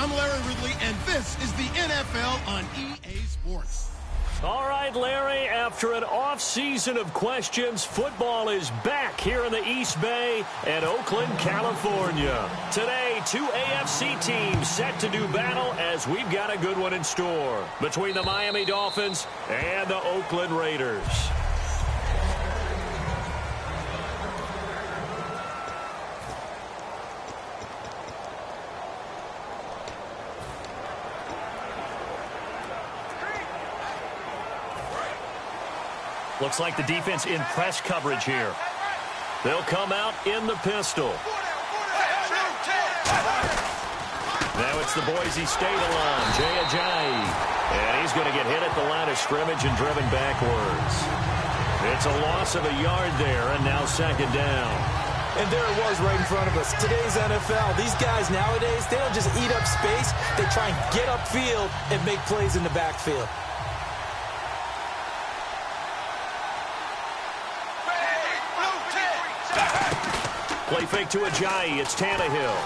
I'm Larry Ridley, and this is the NFL on EA Sports. All right, Larry, after an off-season of questions, football is back here in the East Bay and Oakland, California. Today, two AFC teams set to do battle as we've got a good one in store between the Miami Dolphins and the Oakland Raiders. Looks like the defense in press coverage here. They'll come out in the pistol. Now it's the Boise State alum, Jay Ajayi. And he's going to get hit at the line of scrimmage and driven backwards. It's a loss of a yard there, and now second down. And there it was right in front of us. Today's NFL, these guys nowadays, they don't just eat up space. They try and get upfield and make plays in the backfield. Play fake to Ajayi. It's Tannehill.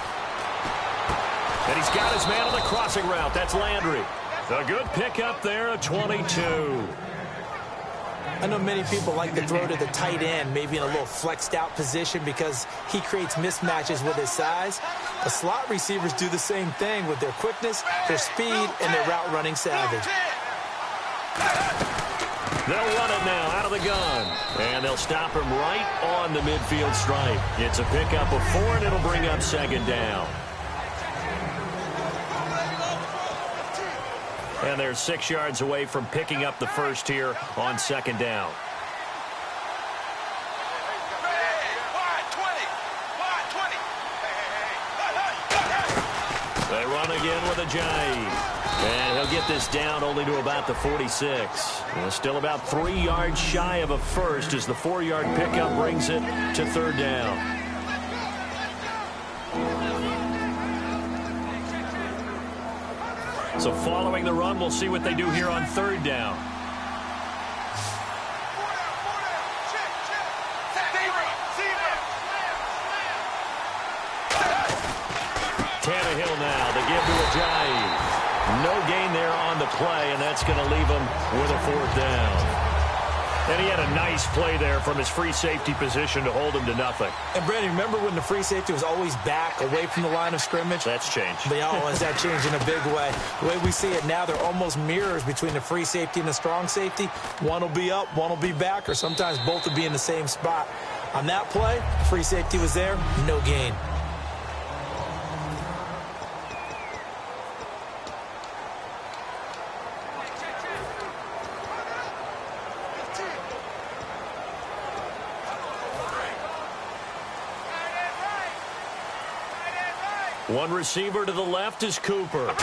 And he's got his man on the crossing route. That's Landry. A good pickup there, a 22. I know many people like to throw to the tight end, maybe in a little flexed out position because he creates mismatches with his size. The slot receivers do the same thing with their quickness, their speed, and their route running savvy. They'll run it now out of the gun. And they'll stop him right on the midfield stripe. It's a pickup of 4, and it'll bring up second down. And they're 6 yards away from picking up the first here on second down. They run again with Ajayi. And he'll get this down only to about the 46. Still about 3 yards shy of a first as the 4-yard pickup brings it to third down. So following the run, we'll see what they do here on third down. Tannehill now, the give to Ajayi. No gain there on the play, and that's going to leave him with a fourth down. And he had a nice play there from his free safety position to hold him to nothing. And, Brandon, remember when the free safety was always back, away from the line of scrimmage? That's changed. Has that changed in a big way? The way we see it now, they're almost mirrors between the free safety and the strong safety. One will be up, one will be back, or sometimes both will be in the same spot. On that play, free safety was there, no gain. One receiver to the left is Cooper.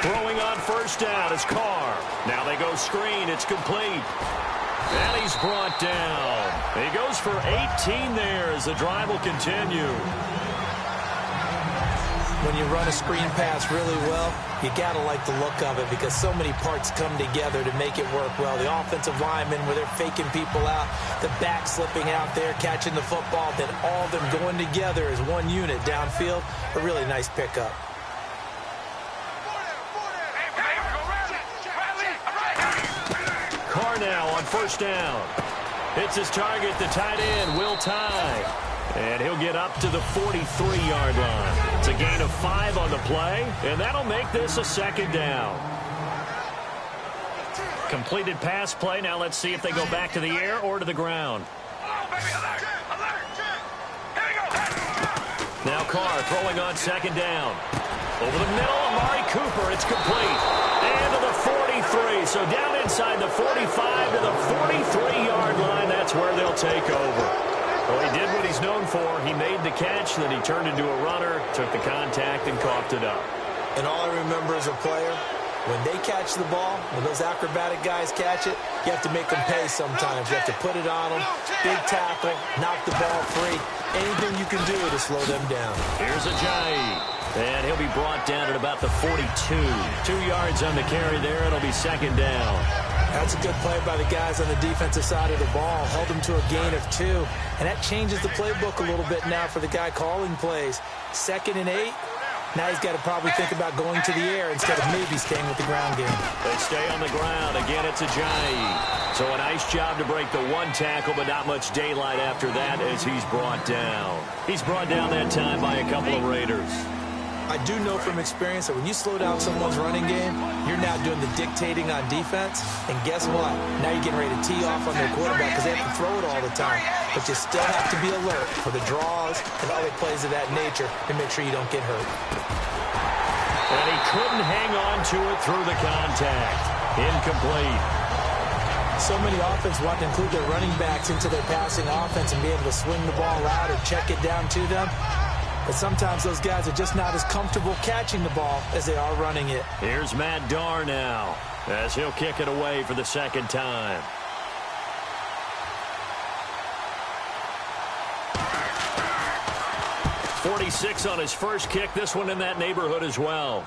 Throwing on first down is Carr. Now they go screen. It's complete. And he's brought down. He goes for 18 there as the drive will continue. When you run a screen pass really well, you got to like the look of it because so many parts come together to make it work well. The offensive linemen, where they're faking people out, the back slipping out there, catching the football, then all of them going together as one unit downfield. A really nice pickup. Carr now on first down. Hits his target, the tight end, Will Tye. And he'll get up to the 43-yard line. It's a gain of 5 on the play, and that'll make this a second down. Completed pass play. Now let's see if they go back to the air or to the ground. Now Carr throwing on second down. Over the middle, Amari Cooper. It's complete. And to the 43. So down inside the 45 to the 43-yard line. That's where they'll take over. Well, he did what he's known for. He made the catch, then he turned into a runner, took the contact, and coughed it up. And all I remember as a player, when they catch the ball, when those acrobatic guys catch it, you have to make them pay sometimes. You have to put it on them, big tackle, knock the ball free. Anything you can do to slow them down. Here's Ajayi. And he'll be brought down at about the 42. 2 yards on the carry there. It'll be second down. That's a good play by the guys on the defensive side of the ball. Held them to a gain of 2. And that changes the playbook a little bit now for the guy calling plays. 2nd and 8. Now he's got to probably think about going to the air instead of maybe staying with the ground game. They stay on the ground. Again, it's Ajayi. So a nice job to break the one tackle, but not much daylight after that as he's brought down. He's brought down that time by a couple of Raiders. I do know from experience that when you slow down someone's running game, you're now doing the dictating on defense. And guess what? Now you're getting ready to tee off on their quarterback because they have to throw it all the time. But you still have to be alert for the draws and other plays of that nature to make sure you don't get hurt. And he couldn't hang on to it through the contact. Incomplete. So many offenses want to include their running backs into their passing offense and be able to swing the ball out or check it down to them. But sometimes those guys are just not as comfortable catching the ball as they are running it. Here's Matt Darr now as he'll kick it away for the second time. .46 on his first kick. This one in that neighborhood as well.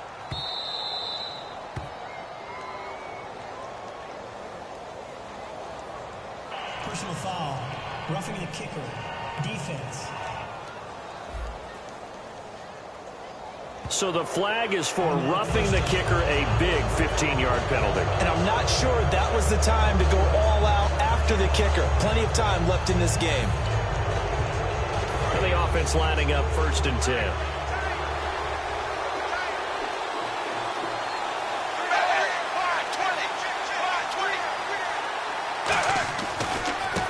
Personal foul. Roughing the kicker. Defense. So the flag is for roughing the kicker, a big 15-yard penalty. And I'm not sure that was the time to go all out after the kicker. Plenty of time left in this game. And the offense lining up 1st and 10.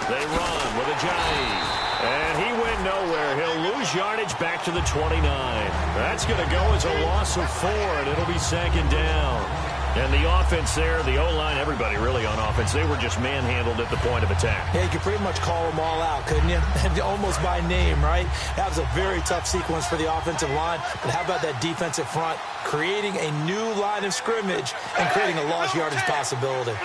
They run with Ajayi. And he went nowhere. He'll lose yardage back to the 29. That's going to go as a loss of 4, and it'll be 2nd down. And the offense there, the O-line, everybody really on offense, they were just manhandled at the point of attack. Yeah, you could pretty much call them all out, couldn't you? Almost by name, right? That was a very tough sequence for the offensive line. But how about that defensive front creating a new line of scrimmage and creating a lost yardage possibility?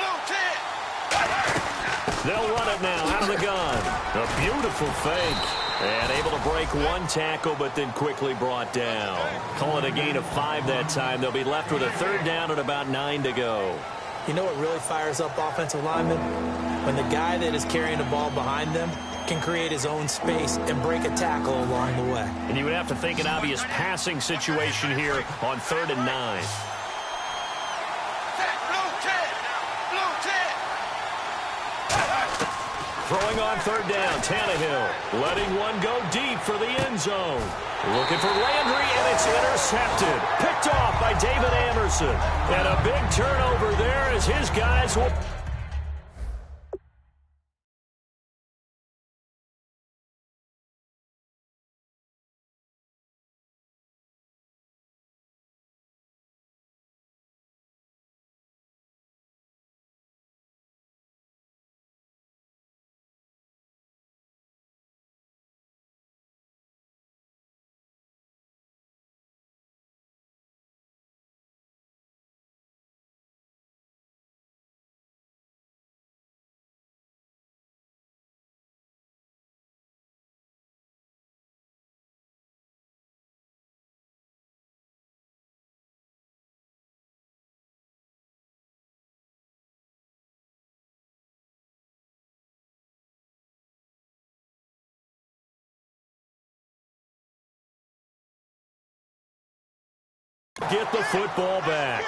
They'll run it now out of the gun. A beautiful fake. And able to break one tackle, but then quickly brought down. Call it a gain of 5 that time. They'll be left with a 3rd down and about 9 to go. You know what really fires up offensive linemen? When the guy that is carrying the ball behind them can create his own space and break a tackle along the way. And you would have to think an obvious passing situation here on 3rd and 9. Throwing on 3rd down, Tannehill letting one go deep for the end zone. Looking for Landry, and it's intercepted. Picked off by David Anderson. And a big turnover there as his guys will... Get the football back.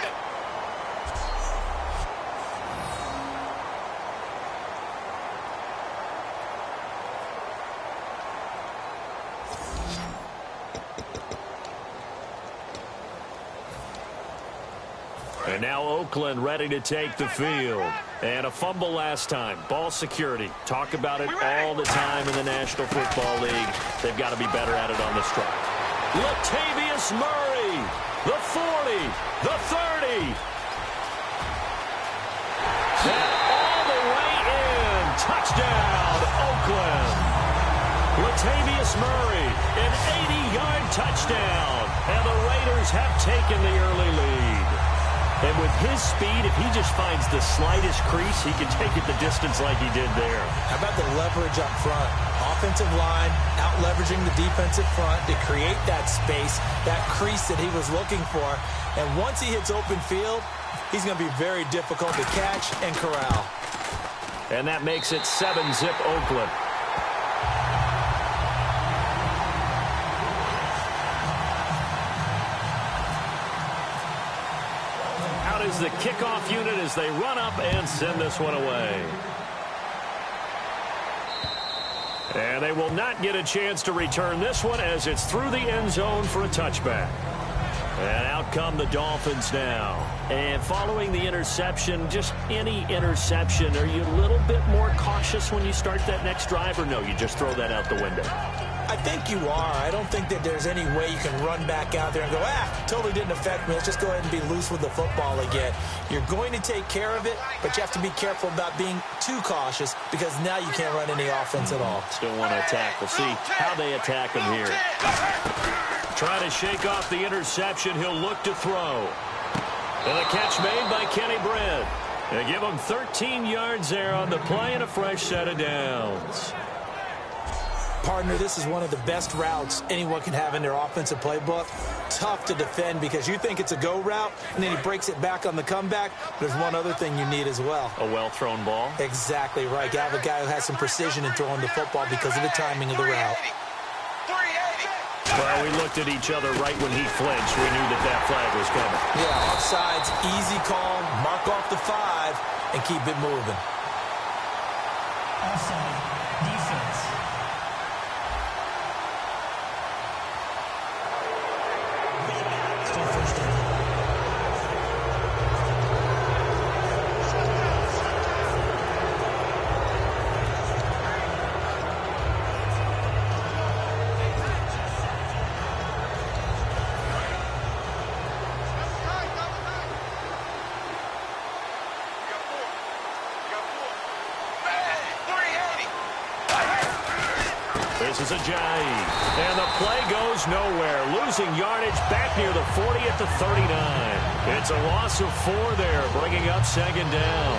And now Oakland ready to take the field. And a fumble last time. Ball security. Talk about it all the time in the National Football League. They've got to be better at it on this drive. Latavius Murray. The 40. The 30. And all the way in. Touchdown, Oakland. Latavius Murray, an 80-yard touchdown. And the Raiders have taken the early lead. And with his speed, if he just finds the slightest crease, he can take it the distance like he did there. How about the leverage up front? Offensive line out-leveraging the defensive front to create that space, that crease that he was looking for. And once he hits open field, he's going to be very difficult to catch and corral. And that makes it 7-zip Oakland. the kickoff unit as they run up and send this one away. And they will not get a chance to return this one as it's through the end zone for a touchback. And out come the Dolphins now. And following the interception, just any interception, are you a little bit more cautious when you start that next drive, or no, you just throw that out the window? I think you are. I don't think that there's any way you can run back out there and go, totally didn't affect me. Let's just go ahead and be loose with the football again. You're going to take care of it, but you have to be careful about being too cautious because now you can't run any offense at all. Still want to attack. We'll see how they attack him here. Trying to shake off the interception. He'll look to throw. And a catch made by Kenny Britt. They give him 13 yards there on the play and a fresh set of downs. Partner, this is one of the best routes anyone can have in their offensive playbook. Tough to defend because you think it's a go route, and then he breaks it back on the comeback. There's one other thing you need as well. A well-thrown ball? Exactly right. You have a guy who has some precision in throwing the football because of the timing of the route. Well, we looked at each other right when he flinched. We knew that flag was coming. Yeah, offsides, easy call, mark off the 5, and keep it moving. Offside, defense. Still first down. This is a jive. And the play goes nowhere. Losing yardage back near the 40 at the 39. It's a loss of 4 there, bringing up second down.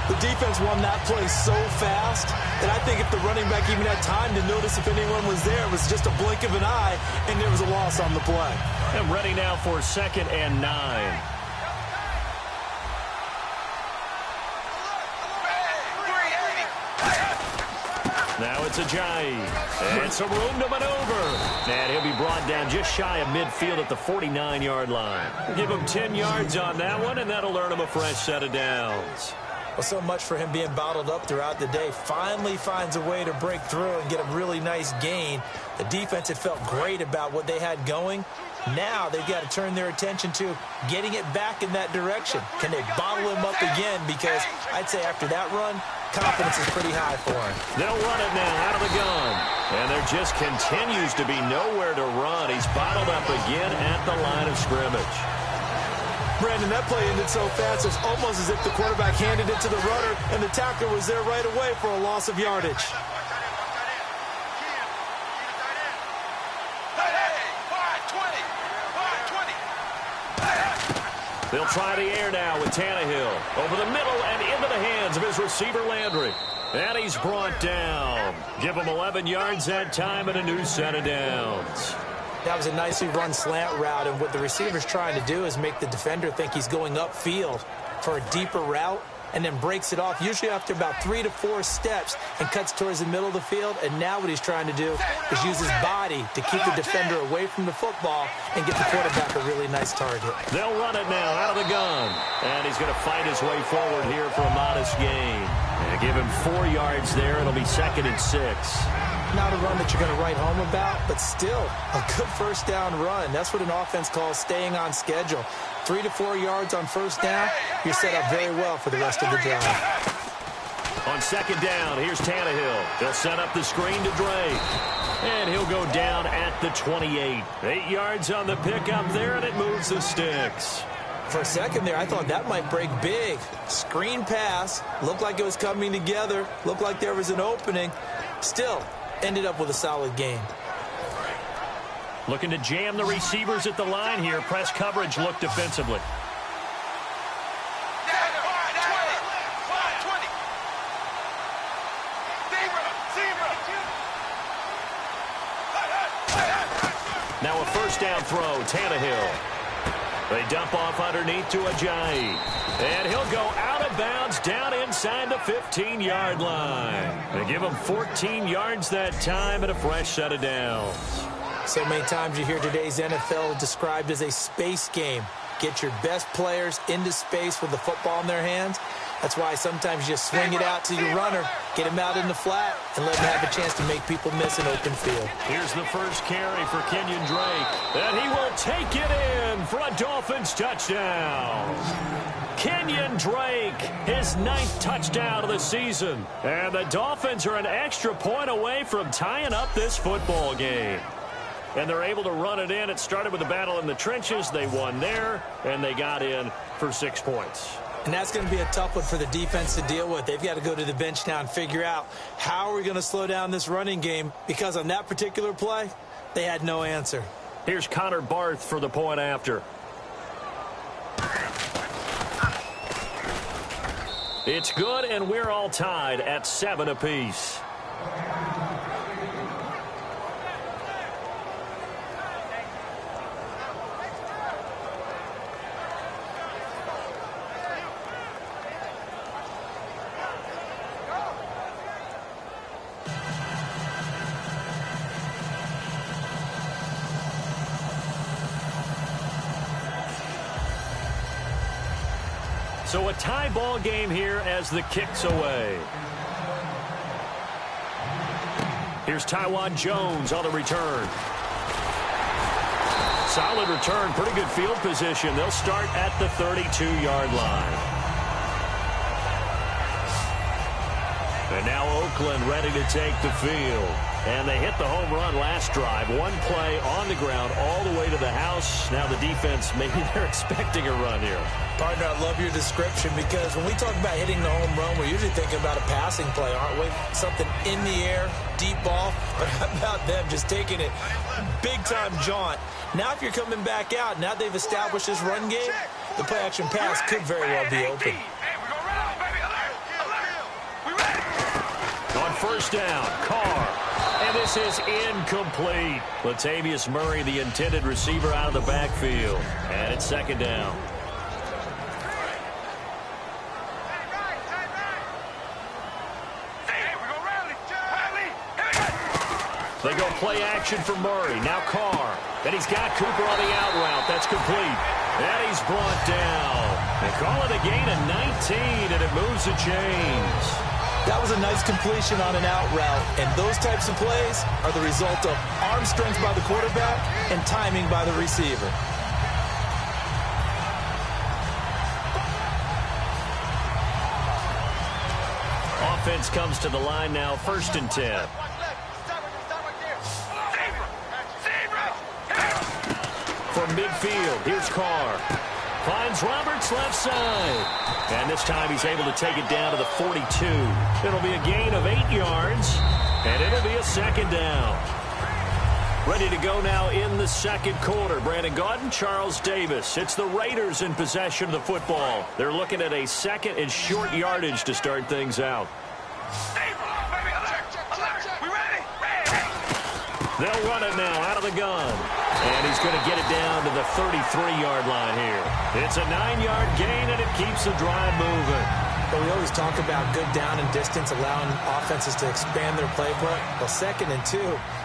The defense won that play so fast that I think if the running back even had time to notice if anyone was there, it was just a blink of an eye, and there was a loss on the play. And ready now for 2nd and 9. Now it's a jive. And some room to maneuver. And he'll be brought down just shy of midfield at the 49-yard line. Give him 10 yards on that one, and that'll earn him a fresh set of downs. Well, so much for him being bottled up throughout the day. Finally finds a way to break through and get a really nice gain. The defense had felt great about what they had going. Now they've got to turn their attention to getting it back in that direction. Can they bottle him up again? Because I'd say after that run, confidence is pretty high for him. They'll run it now out of the gun. And there just continues to be nowhere to run. He's bottled up again at the line of scrimmage. Brandon, that play ended so fast, it's almost as if the quarterback handed it to the runner, and the tackler was there right away for a loss of yardage. They'll try the air now with Tannehill. Over the middle and into the hands of his receiver, Landry. And he's brought down. Give him 11 yards that time and a new set of downs. That was a nicely run slant route, and what the receiver's trying to do is make the defender think he's going upfield for a deeper route and then breaks it off, usually after about 3 to 4 steps, and cuts towards the middle of the field. And now what he's trying to do is use his body to keep the defender away from the football and get the quarterback a really nice target. They'll run it now out of the gun. And he's going to fight his way forward here for a modest gain. And give him 4 yards there. It'll be 2nd and 6. Not a run that you're going to write home about, but still a good first down run. That's what an offense calls staying on schedule. 3 to 4 yards on first down, you're set up very well for the rest of the drive. On 2nd down, here's Tannehill. They'll set up the screen to Drake. And he'll go down at the 28. 8 yards on the pickup there, and it moves the sticks. For a second there, I thought that might break big. Screen pass, looked like it was coming together, looked like there was an opening. Still, ended up with a solid game. Looking to jam the receivers at the line here. Press coverage look defensively. Now a first down throw, Tannehill. They dump off underneath to Ajayi. And he'll go out of bounds down inside the 15-yard line. They give him 14 yards that time and a fresh set of downs. So many times you hear today's NFL described as a space game. Get your best players into space with the football in their hands. That's why sometimes you just swing it out to your runner, get him out in the flat, and let him have a chance to make people miss an open field. Here's the first carry for Kenyon Drake, and he will take it in for a Dolphins touchdown. Kenyon Drake, his 9th touchdown of the season. And the Dolphins are an extra point away from tying up this football game. And they're able to run it in. It started with a battle in the trenches. They won there, and they got in for 6 points. And that's going to be a tough one for the defense to deal with. They've got to go to the bench now and figure out how are we going to slow down this running game, because on that particular play, they had no answer. Here's Connor Barth for the point after. It's good, and we're all tied at 7 apiece. So a tie ball game here as the kick's away. Here's Taiwan Jones on the return. Solid return, pretty good field position. They'll start at the 32-yard line. And now Oakland ready to take the field. And they hit the home run last drive. One play on the ground all the way to the house. Now the defense, maybe they're expecting a run here. Partner, I love your description, because when we talk about hitting the home run, we're usually thinking about a passing play, aren't we? Something in the air, deep ball. But how about them just taking it big-time jaunt? Now if you're coming back out, now they've established this run game, the play-action pass could very well be open. On first down, Carr. And this is incomplete. Latavius Murray, the intended receiver, out of the backfield. And it's second down. They go play action for Murray. Now Carr. And he's got Cooper on the out route. That's complete. And he's brought down. They call it a gain of 19, and it moves the chains. That was a nice completion on an out route, and those types of plays are the result of arm strength by the quarterback and timing by the receiver. Offense comes to the line now, 1st and 10. From midfield, here's Carr. Finds Roberts left side. And this time he's able to take it down to the 42. It'll be a gain of 8 yards, and it'll be a second down. Ready to go now in the second quarter. Brandon Gaudin, Charles Davis. It's the Raiders in possession of the football. They're looking at a second and short yardage to start things out. They'll run it now out of the gun. And he's going to get it down to the 33-yard line here. It's a 9-yard gain, and it keeps the drive moving. But we always talk about good down and distance, allowing offenses to expand their playbook. Well, 2nd and 2,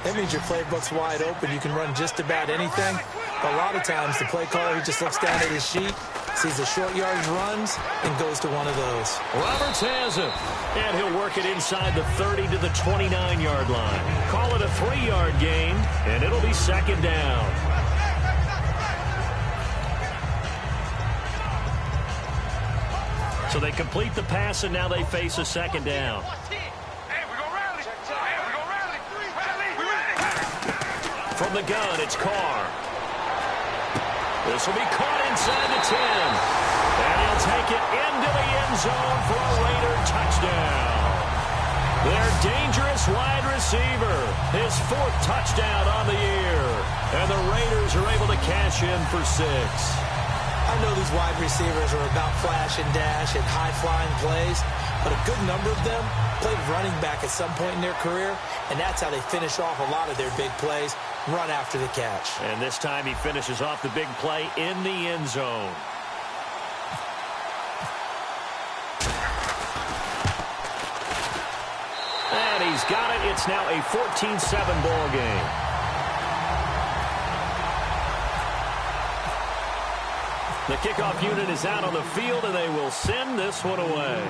that means your playbook's wide open. You can run just about anything. But a lot of times, the play caller, he just looks down at his sheet, sees the short yardage runs, and goes to one of those. Roberts has him. And he'll work it inside the 30 to the 29-yard line. Call it a 3-yard gain, and it'll be second down. So they complete the pass, and now they face a second down. From the gun, it's Carr. This will be caught inside the 10. And he'll take it into the end zone for a Raider touchdown. Their dangerous wide receiver, his 4th touchdown on the year. And the Raiders are able to cash in for 6. I know these wide receivers are about flash and dash and high-flying plays, but a good number of them played running back at some point in their career, and that's how they finish off a lot of their big plays, run after the catch. And this time he finishes off the big play in the end zone. And he's got it. It's now a 14-7 ball game. The kickoff unit is out on the field, and they will send this one away.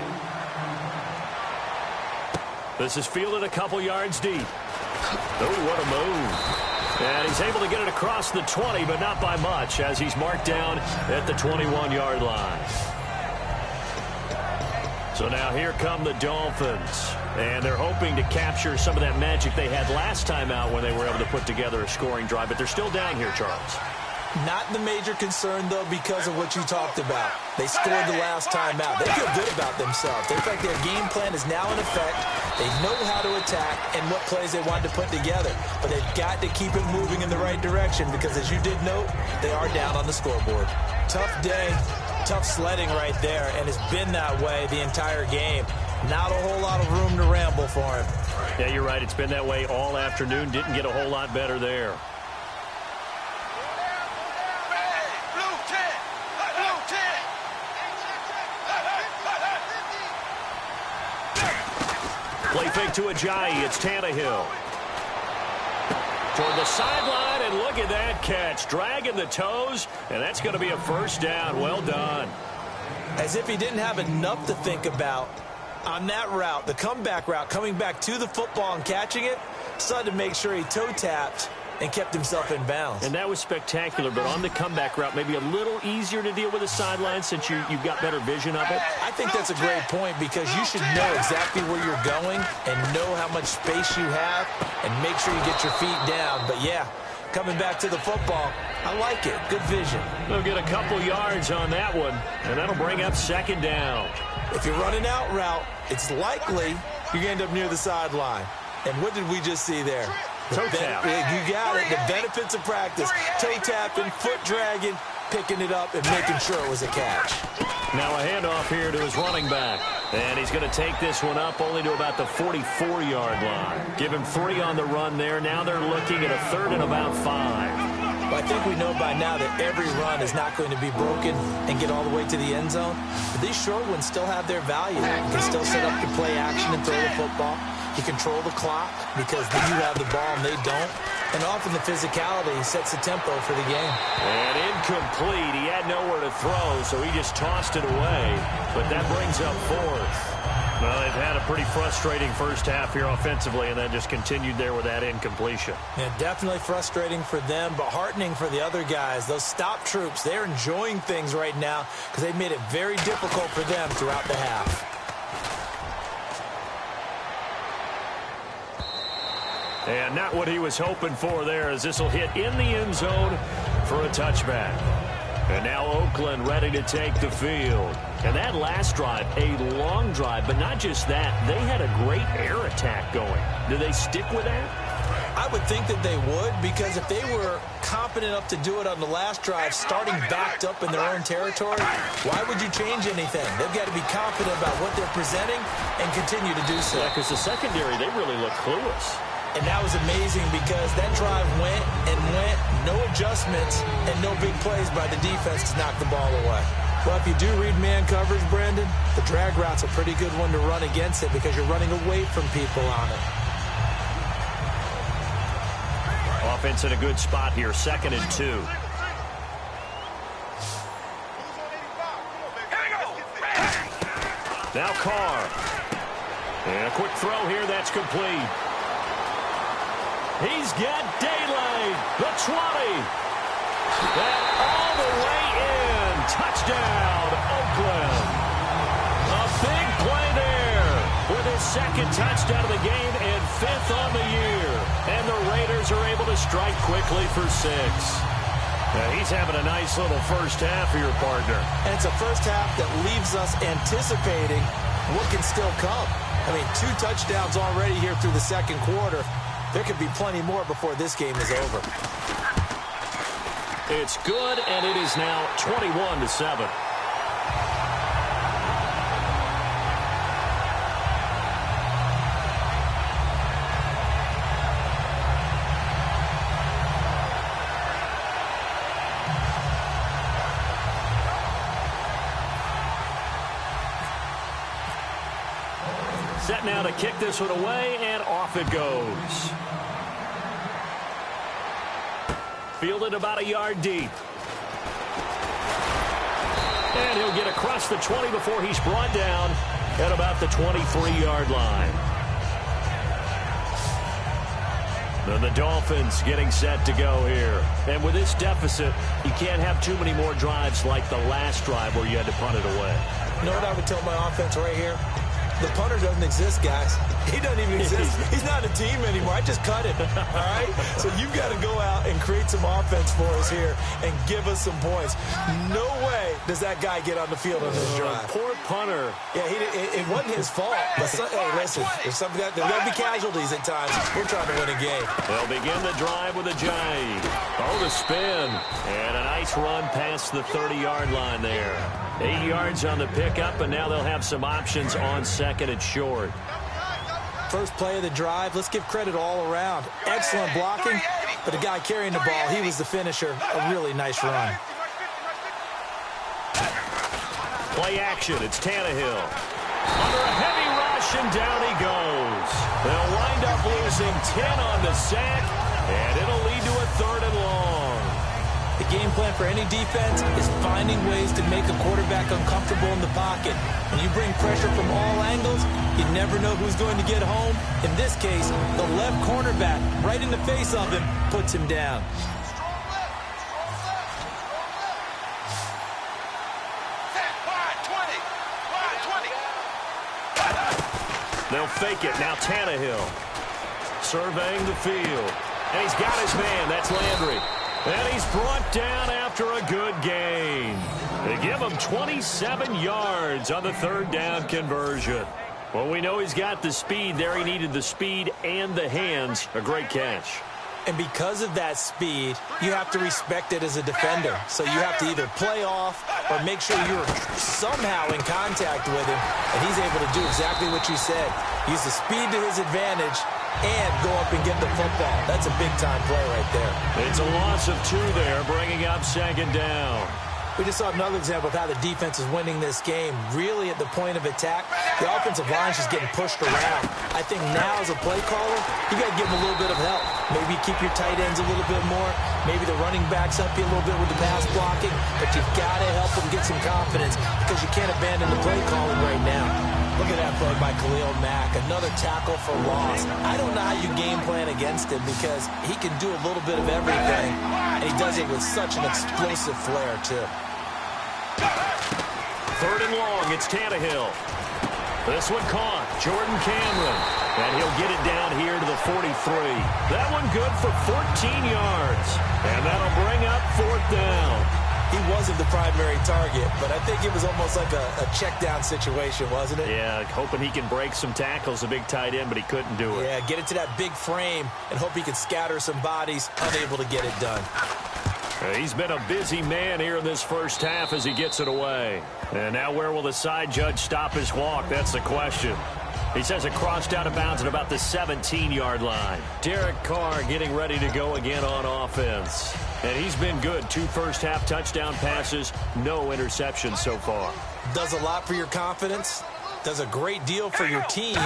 This is fielded a couple yards deep. Oh, what a move. And he's able to get it across the 20, but not by much, as he's marked down at the 21-yard line. So now here come the Dolphins. And they're hoping to capture some of that magic they had last time out when they were able to put together a scoring drive. But they're still down here, Charles. Not the major concern, though, because of what you talked about. They scored the last time out. They feel good about themselves. They feel like their game plan is now in effect. They know how to attack and what plays they want to put together. But they've got to keep it moving in the right direction because, as you did note, they are down on the scoreboard. Tough day, tough sledding right there, and it's been that way the entire game. Not a whole lot of room to ramble for him. Yeah, you're right. It's been that way all afternoon. Didn't get a whole lot better there. Play fake to Ajayi. It's Tannehill. Toward the sideline, and look at that catch. Dragging the toes, and that's going to be a first down. Well done. As if he didn't have enough to think about on that route, the comeback route, coming back to the football and catching it, decided to make sure he toe-tapped and kept himself in bounds. And that was spectacular, but on the comeback route, maybe a little easier to deal with the sideline since you've got better vision of it. I think that's a great point because you should know exactly where you're going and know how much space you have and make sure you get your feet down. But, yeah, coming back to the football, I like it. Good vision. They'll get a couple yards on that one, and that'll bring up second down. If you're running out route, it's likely you're going to end up near the sideline. And what did we just see there? Toe tap. You got it. The benefits of practice. Toe tapping, foot dragging, picking it up, and making sure it was a catch. Now a handoff here to his running back. And he's going to take this one up only to about the 44-yard line. Give him 3 on the run there. Now they're looking at a 3rd and about 5. Well, I think we know by now that every run is not going to be broken and get all the way to the end zone. But these short ones still have their value. You can still set up the play action and throw the football. You control the clock because then you have the ball and they don't. And often the physicality sets the tempo for the game. And incomplete. He had nowhere to throw, so he just tossed it away. But that brings up 4th. Well, they've had a pretty frustrating first half here offensively, and then just continued there with that incompletion. Yeah, definitely frustrating for them, but heartening for the other guys. Those stop troops, they're enjoying things right now because they've made it very difficult for them throughout the half. And not what he was hoping for there, as this will hit in the end zone for a touchback. And now Oakland ready to take the field. And that last drive, a long drive, but not just that. They had a great air attack going. Do they stick with that? I would think that they would, because if they were competent enough to do it on the last drive, starting backed up in their own territory, why would you change anything? They've got to be confident about what they're presenting and continue to do so. Yeah, because the secondary, they really look clueless. And that was amazing because that drive went and went, no adjustments, and no big plays by the defense to knock the ball away. Well, if you do read man coverage, Brandon, the drag route's a pretty good one to run against it because you're running away from people on it. Offense in a good spot here, 2nd and 2. Now Carr. And a quick throw here, that's complete. He's got daylight. The 20. And all the way in. Touchdown, Oakland. A big play there with his 2nd touchdown of the game and 5th on the year. And the Raiders are able to strike quickly for 6. Now he's having a nice little first half for your partner. And it's a first half that leaves us anticipating what can still come. I mean, 2 touchdowns already here through the 2nd quarter. There could be plenty more before this game is over. It's good, and it is now 21-7. Set now to kick this one away, and off it goes. Fielded about a yard deep. And he'll get across the 20 before he's brought down at about the 23-yard line. And the Dolphins getting set to go here. And with this deficit, you can't have too many more drives like the last drive where you had to punt it away. You know what I would tell my offense right here? The punter doesn't exist, guys. He doesn't even exist. He's not a team anymore. I just cut him, all right? So you've got to go out and create some offense for us here and give us some points. No way does that guy get on the field on this drive. Poor punter. Yeah, it wasn't his fault. But hey, listen, there'll be casualties at times. We're trying to win a game. They'll begin the drive with a jive. Oh, the spin. And a nice run past the 30-yard line there. 8 yards on the pickup, and now they'll have some options on second and short. First play of the drive, let's give credit all around. Excellent blocking, but the guy carrying the ball, he was the finisher. A really nice run. Play action, it's Tannehill. Under a heavy rush, and down he goes. They'll wind up losing 10 on the sack, and it'll lead to a 3rd and long. The game plan for any defense is finding ways to make a quarterback uncomfortable in the pocket. When you bring pressure from all angles, you never know who's going to get home. In this case, the left cornerback, right in the face of him, puts him down. They'll fake it. Now Tannehill surveying the field. And he's got his man. That's Landry. And he's brought down after a good gain. They give him 27 yards on the 3rd down conversion. Well, we know he's got the speed there. He needed the speed and the hands. A great catch. And because of that speed, you have to respect it as a defender. So you have to either play off or make sure you're somehow in contact with him. And he's able to do exactly what you said. Use the speed to his advantage and go up and get the football. That's a big-time play right there. It's a loss of 2 there, bringing up 2nd down. We just saw another example of how the defense is winning this game. Really at the point of attack, the offensive line is just getting pushed around. I think now as a play caller, you got to give them a little bit of help. Maybe keep your tight ends a little bit more. Maybe the running backs help you a little bit with the pass blocking. But you've got to help them get some confidence because you can't abandon the play calling right now. Look at that play by Khalil Mack. Another tackle for loss. I don't know how you game plan against him because he can do a little bit of everything. And he does it with such an explosive flair, too. 3rd and long, it's Tannehill. This one caught, Jordan Cameron. And he'll get it down here to the 43. That one good for 14 yards. And that'll bring up 4th down. He wasn't the primary target, but I think it was almost like a check down situation, wasn't it? Yeah, hoping he can break some tackles, a big tight end, but he couldn't do it. Yeah, get it to that big frame and hope he could scatter some bodies, unable to get it done. He's been a busy man here in this first half as he gets it away. And now where will the side judge stop his walk? That's the question. He says it crossed out of bounds at about the 17-yard line. Derek Carr getting ready to go again on offense. And he's been good. 2 first-half touchdown passes, no interceptions so far. Does a lot for your confidence. Does a great deal for your team.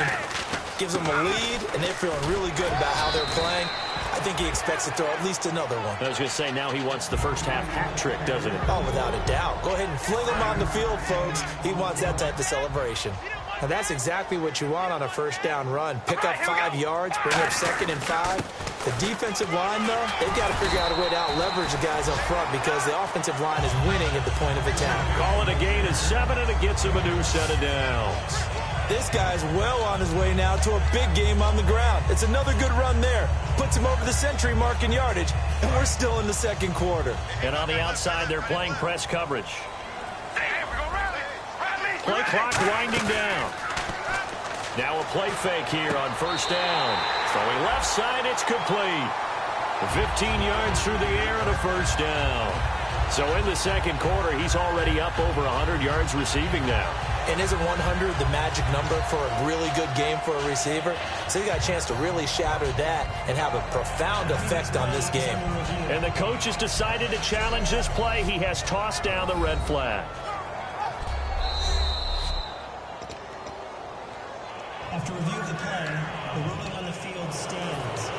Gives them a lead, and they're feeling really good about how they're playing. I think he expects to throw at least another one. I was going to say, now he wants the first-half hat trick, doesn't he? Oh, without a doubt. Go ahead and fling him on the field, folks. He wants that type of celebration. And that's exactly what you want on a first down run. Pick up 5 yards, bring up 2nd and 5. The defensive line, though, they've got to figure out a way to out-leverage the guys up front because the offensive line is winning at the point of attack. Call it a gain of 7, and it gets him a new set of downs. This guy's well on his way now to a big game on the ground. It's another good run there. Puts him over the century mark in yardage, and we're still in the 2nd quarter. And on the outside, they're playing press coverage. Play clock winding down. Now a play fake here on first down. Throwing left side, it's complete. 15 yards through the air and a first down. So in the 2nd quarter, he's already up over 100 yards receiving now. And isn't 100 the magic number for a really good game for a receiver? So he got a chance to really shatter that and have a profound effect on this game. And the coach has decided to challenge this play. He has tossed down the red flag. After review of the play, the ruling on the field stands.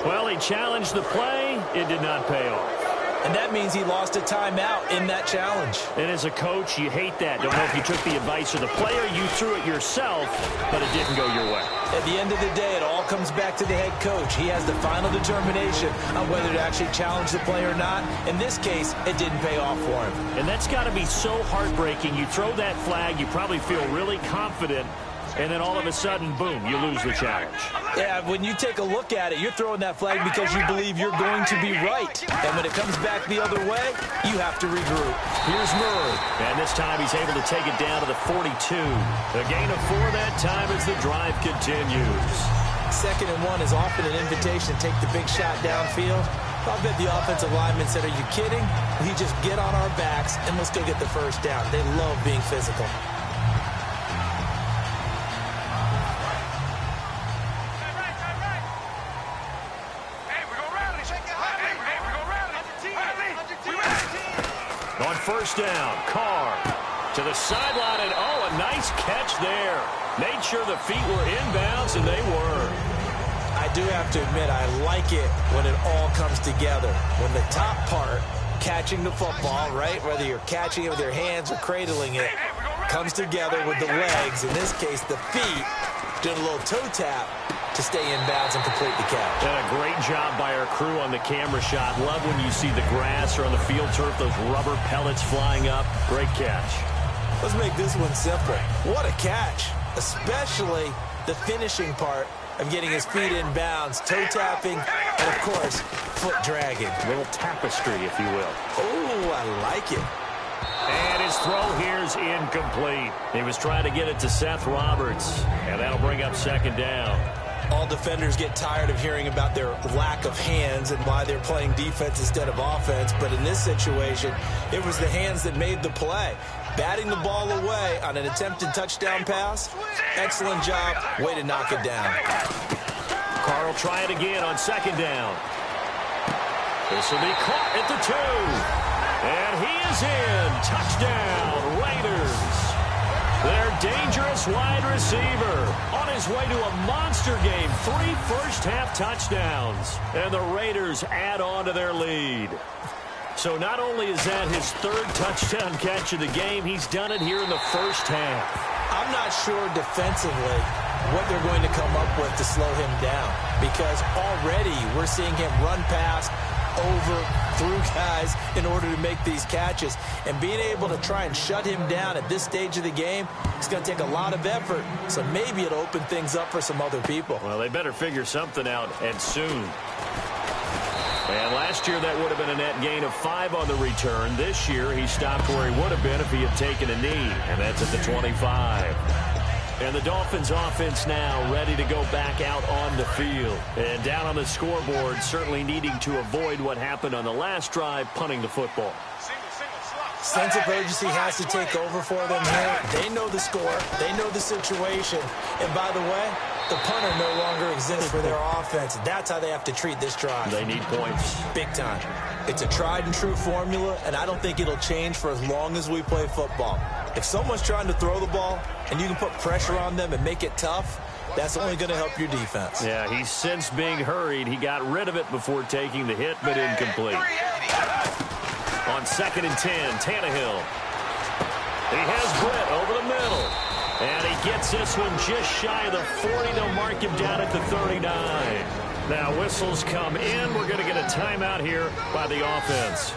Well, he challenged the play. It did not pay off. and that means he lost a timeout in that challenge. And as a coach, you hate that. Don't know if you took the advice of the player, you threw it yourself, but it didn't go your way. At the end of the day, it all comes back to the head coach. He has the final determination on whether to actually challenge the play or not. In this case, it didn't pay off for him. And that's got to be so heartbreaking. You throw that flag, you probably feel really confident, and then all of a sudden, boom, you lose the challenge. Yeah, when you take a look at it, you're throwing that flag because you believe you're going to be right. And when it comes back the other way, you have to regroup. Here's Murray. And this time he's able to take it down to the 42. A gain of 4 that time as the drive continues. 2nd and 1 is often an invitation to take the big shot downfield. I bet the offensive lineman said, are you kidding? We just get on our backs and let's go get the first down. They love being physical. On 1st down, Carr to the sideline, and oh, a nice catch there. Made sure the feet were inbounds, and they were. I do have to admit, I like it when it all comes together. When the top part, catching the football, right, whether you're catching it with your hands or cradling it, comes together with the legs, in this case the feet, doing a little toe tap to stay inbounds and complete the catch. And a great job by our crew on the camera shot. Love when you see the grass or on the field turf, those rubber pellets flying up. Great catch. Let's make this one simple. What a catch, especially the finishing part of getting his feet in bounds, toe tapping, and of course, foot dragging. A little tapestry, if you will. Oh, I like it. And his throw here's incomplete. He was trying to get it to Seth Roberts, and that'll bring up 2nd down. All defenders get tired of hearing about their lack of hands and why they're playing defense instead of offense. But in this situation, it was the hands that made the play. Batting the ball away on an attempted touchdown pass. Excellent job. Way to knock it down. Carr will try it again on 2nd down. This will be caught at the 2. And he is in. Touchdown, Raiders. Their dangerous wide receiver on his way to a monster game. 3 first-half touchdowns. And the Raiders add on to their lead. So not only is that his 3rd touchdown catch of the game, he's done it here in the first half. I'm not sure defensively what they're going to come up with to slow him down, because already we're seeing him run past, over, through guys in order to make these catches. And being able to try and shut him down at this stage of the game, it's going to take a lot of effort. So maybe it'll open things up for some other people. Well, they better figure something out, and soon. And last year, that would have been a net gain of 5 on the return. This year, he stopped where he would have been if he had taken a knee, and that's at the 25. And the Dolphins offense now ready to go back out on the field. And down on the scoreboard, certainly needing to avoid what happened on the last drive, punting the football. Sense of urgency has to take over for them here. They know the score. They know the situation. And by the way, the punter no longer exists for their offense. That's how they have to treat this drive. They need points. Big time. It's a tried and true formula, and I don't think it'll change for as long as we play football. If someone's trying to throw the ball and you can put pressure on them and make it tough, that's only going to help your defense. Yeah, he's since being hurried. He got rid of it before taking the hit, but incomplete. On 2nd and 10, Tannehill. He has Britt over the middle. And he gets this one just shy of the 40. They'll mark him down at the 39. Now whistles come in. We're going to get a timeout here by the offense.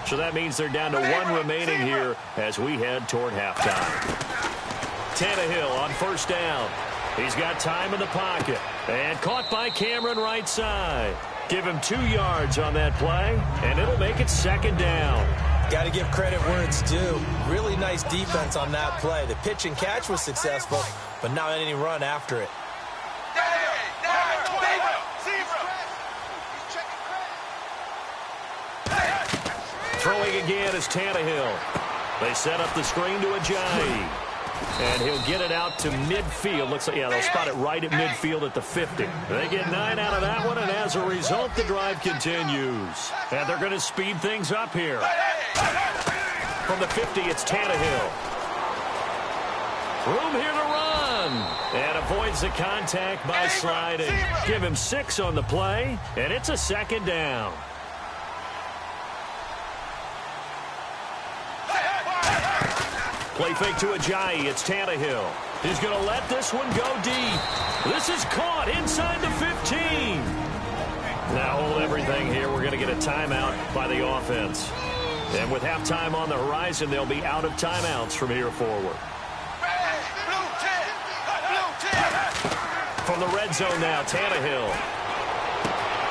So that means they're down to 1 remaining here as we head toward halftime. Tannehill on 1st down. He's got time in the pocket. And caught by Cameron right side. Give him 2 yards on that play, and it'll make it 2nd down. Got to give credit where it's due. Really nice defense on that play. The pitch and catch was successful, but not any run after it. Throwing again is Tannehill. They set up the screen to Ajayi. And he'll get it out to midfield. Looks like, yeah, they'll spot it right at midfield at the 50. They get 9 out of that one, and as a result, the drive continues. And they're going to speed things up here. From the 50, it's Tannehill. Room here to run. And avoids the contact by sliding. Give him 6 on the play, and it's a 2nd down. Play fake to Ajayi. It's Tannehill. He's going to let this one go deep. This is caught inside the 15. Now hold everything here. We're going to get a timeout by the offense. And with halftime on the horizon, they'll be out of timeouts from here forward. From the red zone now, Tannehill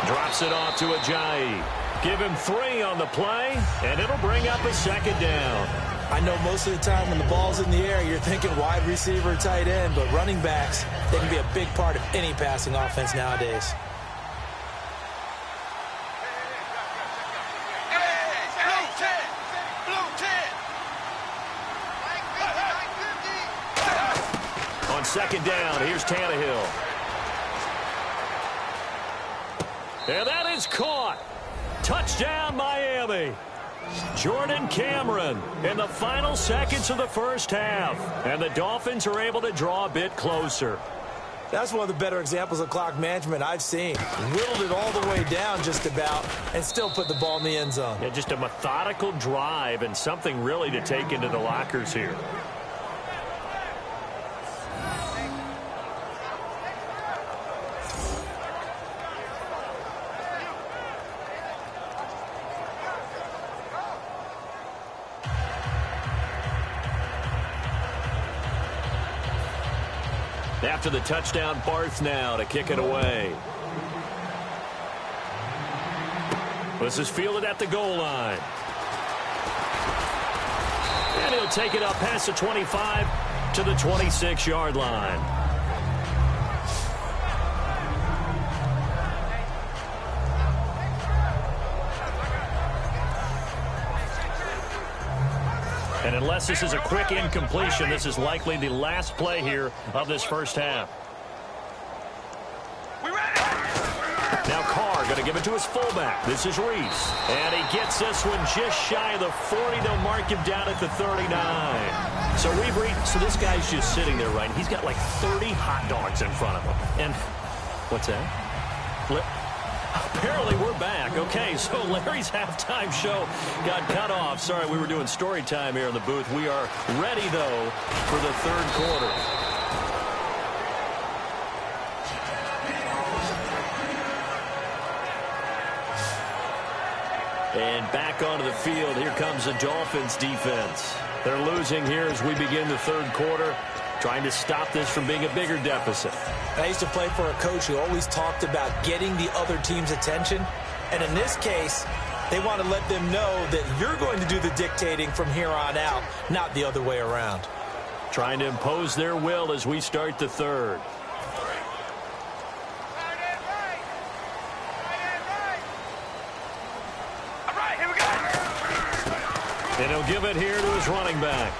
drops it off to Ajayi. Give him 3 on the play, and it'll bring up a second down. I know most of the time when the ball's in the air, you're thinking wide receiver, tight end, but running backs, they can be a big part of any passing offense nowadays. On second down, here's Tannehill. And that is caught. Touchdown, Miami. Jordan Cameron in the final seconds of the first half. And the Dolphins are able to draw a bit closer. That's one of the better examples of clock management I've seen. Whittled it all the way down just about and still put the ball in the end zone. Yeah, just a methodical drive and something really to take into the lockers here. After the touchdown, Barth now to kick it away. This is fielded at the goal line. And he'll take it up past the 25 to the 26-yard line. And unless this is a quick incompletion, this is likely the last play here of this first half. Now Carr going to give it to his fullback. This is Reese. And he gets this one just shy of the 40. They'll mark him down at the 39. So this guy's just sitting there, right? He's got like 30 hot dogs in front of him. And what's that? Apparently we're back. Okay, so Larry's halftime show got cut off. Sorry, we were doing story time here in the booth. We are ready, though, for the third quarter. And back onto the field, here comes the Dolphins defense. They're losing here as we begin the third quarter, trying to stop this from being a bigger deficit. I used to play for a coach who always talked about getting the other team's attention. And in this case, they want to let them know that you're going to do the dictating from here on out, not the other way around. Trying to impose their will as we start the third. And he'll give it here to his running back.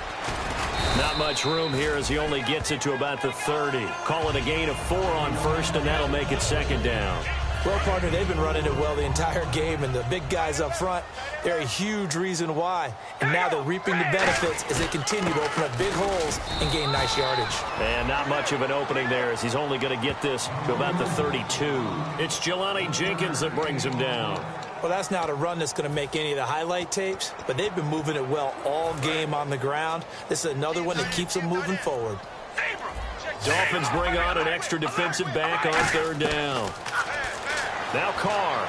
Not much room here as he only gets it to about the 30. Call it a gain of 4 on first, and that'll make it second down. Well, partner, they've been running it well the entire game, and the big guys up front, they're a huge reason why. And now they're reaping the benefits as they continue to open up big holes and gain nice yardage. And not much of an opening there as he's only going to get this to about the 32. It's Jelani Jenkins that brings him down. Well, that's not a run that's going to make any of the highlight tapes, but they've been moving it well all game on the ground. This is another one that keeps them moving forward. Dolphins bring on an extra defensive back on third down. Now Carr.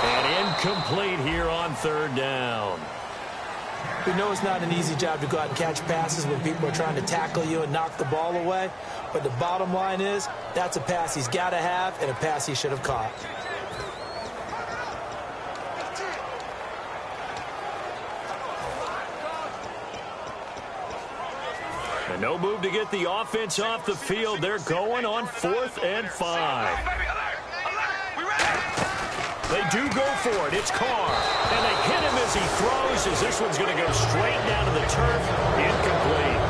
And incomplete here on third down. We know it's not an easy job to go out and catch passes when people are trying to tackle you and knock the ball away, but the bottom line is that's a pass he's got to have and a pass he should have caught. And no move to get the offense off the field. They're going on 4th and 5. They do go for it. It's Carr. And they hit him as he throws, as this one's going to go straight down to the turf. Incomplete.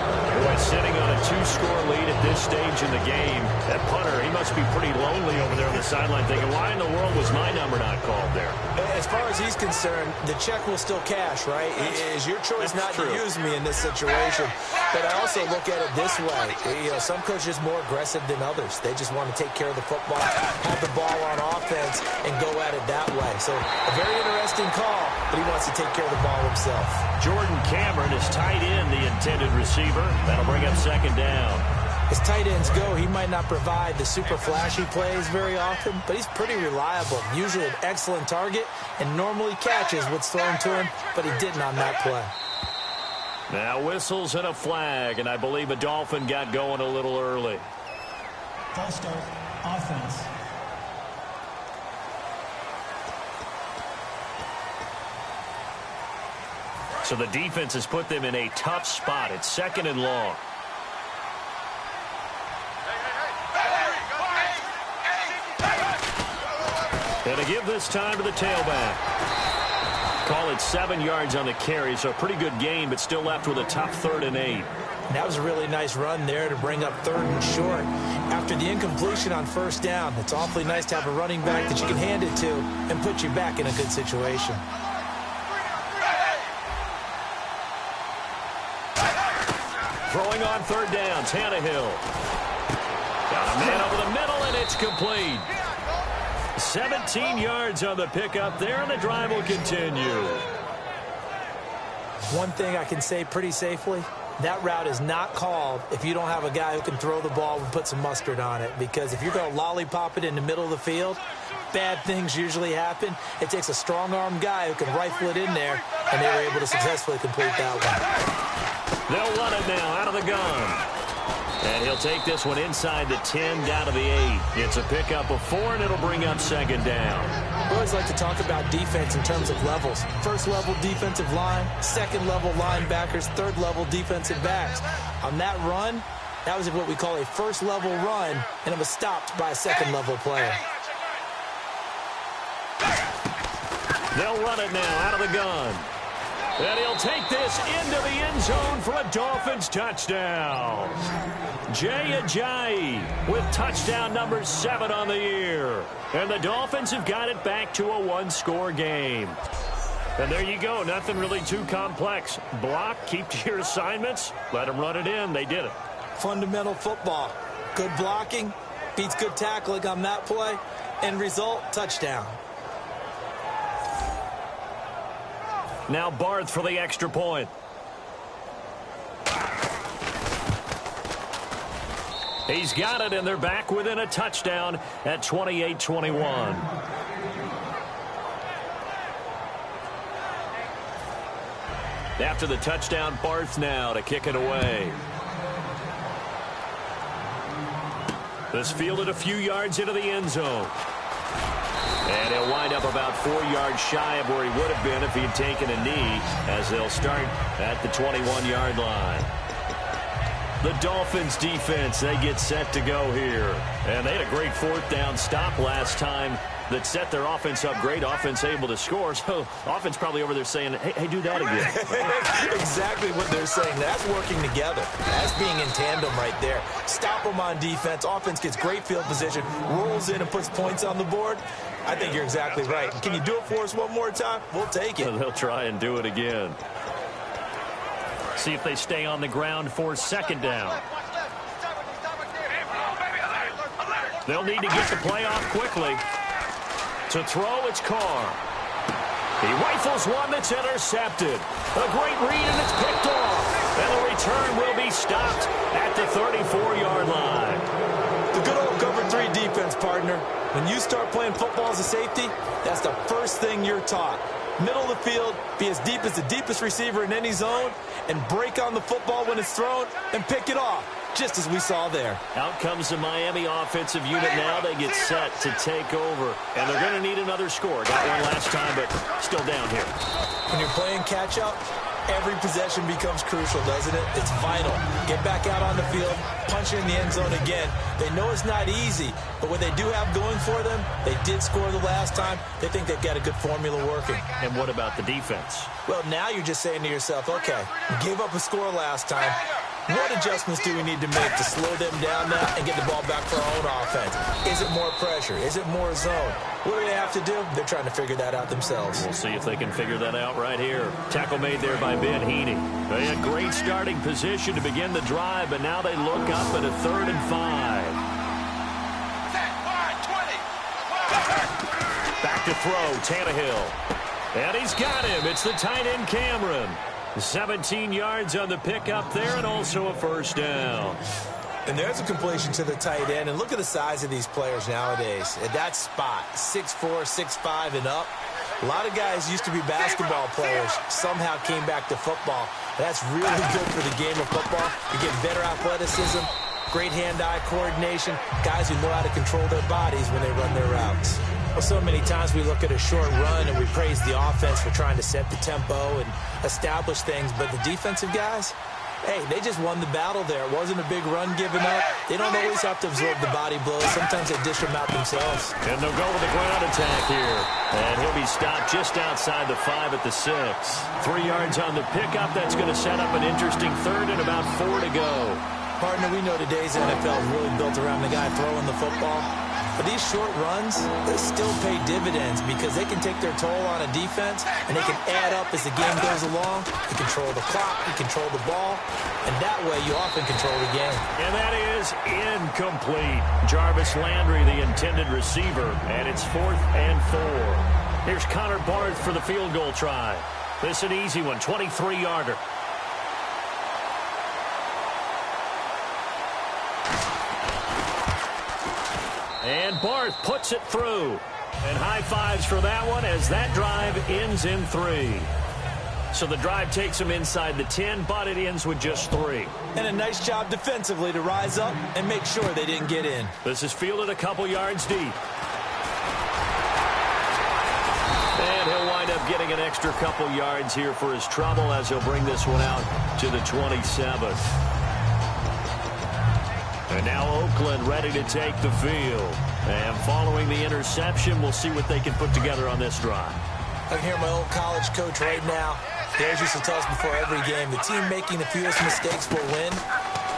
Boy, Sitting on a 2-score lead at this stage in the game. That punter, he must be pretty lonely over there on the sideline thinking, why in the world was my number not called there? As far as he's concerned, the check will still cash, right? It is your choice not to use me in this situation. But I also look at it this way. You know, some coaches are more aggressive than others. They just want to take care of the football, have the ball on offense, and go at it that way. So a very interesting call, but he wants to take care of the ball himself. Jordan Cameron is tight end, the intended receiver. That'll bring up second down. As tight ends go, he might not provide the super flashy plays very often, but he's pretty reliable. Usually an excellent target and normally catches what's thrown to him, but he didn't on that play. Now whistles and a flag, and I believe a Dolphin got going a little early. False start, offense. So the defense has put them in a tough spot. It's second and long. And to give this time to the tailback. Call it 7 yards on the carry, so a pretty good game, but still left with a tough 3rd and 8. That was a really nice run there to bring up 3rd and short. After the incompletion on 1st down, it's awfully nice to have a running back that you can hand it to and put you back in a good situation. Throwing on 3rd down, Tannehill. Got a man over the middle, and it's complete. 17 yards on the pickup there, and the drive will continue. One thing I can say pretty safely, that route is not called if you don't have a guy who can throw the ball and put some mustard on it. Because if you're going to lollipop it in the middle of the field, bad things usually happen. It takes a strong-armed guy who can rifle it in there, and they were able to successfully complete that one. They'll run it now out of the gun. And he'll take this one inside the 10, down to the 8. It's a pickup of 4, and it'll bring up second down. I always like to talk about defense in terms of levels. First level defensive line, second level linebackers, third level defensive backs. On that run, that was what we call a first level run, and it was stopped by a second level player. They'll run it now out of the gun. And he'll take this into the end zone for a Dolphins touchdown. Jay Ajayi with touchdown number 7 on the year. And the Dolphins have got it back to a 1-score game. And there you go. Nothing really too complex. Block, keep to your assignments, let them run it in. They did it. Fundamental football. Good blocking, beats good tackling on that play. End result, touchdown. Now Barth for the extra point. He's got it, and they're back within a touchdown at 28-21. After the touchdown, Barth now to kick it away. This fielded a few yards into the end zone. And he'll wind up about 4 yards shy of where he would have been if he had taken a knee, as they'll start at the 21-yard line. The Dolphins defense, they get set to go here. And they had a great 4th down stop last time that set their offense up great. Offense able to score. So offense probably over there saying, hey, do that again. Exactly what they're saying. That's working together. That's being in tandem right there. Stop them on defense. Offense gets great field position, rolls in and puts points on the board. I think you're exactly right. Can you do it for us one more time? We'll take it. They'll try and do it again. See if they stay on the ground for 2nd down. They'll need to get the play off quickly. To throw, it's Carr. He rifles one that's intercepted. A great read, and it's picked off. And the return will be stopped at the 34-yard line. The good old cover 3 defense, partner. When you start playing football as a safety, that's the first thing you're taught. Middle of the field, be as deep as the deepest receiver in any zone, and break on the football when it's thrown and pick it off, just as we saw there. Out comes the Miami offensive unit now. They get set to take over, and they're going to need another score. Got one last time, but still down here. When you're playing catch-up, every possession becomes crucial, doesn't it? It's vital. Get back out on the field, punch in the end zone again. They know it's not easy, but what they do have going for them, they did score the last time. They think they've got a good formula working. And what about the defense? Well, now you're just saying to yourself, okay, you gave up a score last time. What adjustments do we need to make to slow them down now and get the ball back for our own offense? Is it more pressure? Is it more zone? What do they have to do? They're trying to figure that out themselves. We'll see if they can figure that out right here. Tackle made there by Ben Heaney. They had great starting position to begin the drive, but now they look up at a 3rd and 5. Back to throw, Tannehill. And he's got him. It's the tight end, Cameron. 17 yards on the pickup there and also a 1st down. And there's a completion to the tight end. And look at the size of these players nowadays. At that spot, 6'4", 6'5", and up. A lot of guys used to be basketball players, somehow came back to football. That's really good for the game of football. You get better athleticism, great hand-eye coordination, guys who know how to control their bodies when they run their routes. Well, so many times we look at a short run and we praise the offense for trying to set the tempo and establish things, but the defensive guys, hey, they just won the battle there. It wasn't a big run given up. They don't always have to absorb the body blows. Sometimes they dish them out themselves. And they'll go with the ground attack here. And he'll be stopped just outside the 5 at the 6. 3 yards on the pickup. That's going to set up an interesting 3rd and about 4 to go. Partner, we know today's NFL is really built around the guy throwing the football. But these short runs, they still pay dividends because they can take their toll on a defense and they can add up as the game goes along. You control the clock, you control the ball, and that way you often control the game. And that is incomplete. Jarvis Landry, the intended receiver, and it's 4th and 4. Here's Connor Barth for the field goal try. This is an easy one, 23-yarder. And Barth puts it through. And high fives for that one as that drive ends in 3. So the drive takes them inside the 10, but it ends with just 3. And a nice job defensively to rise up and make sure they didn't get in. This is fielded a couple yards deep. And he'll wind up getting an extra couple yards here for his trouble as he'll bring this one out to the 27. And now Oakland ready to take the field. And following the interception, we'll see what they can put together on this drive. I can hear my old college coach right now. They used to tell us before every game, the team making the fewest mistakes will win.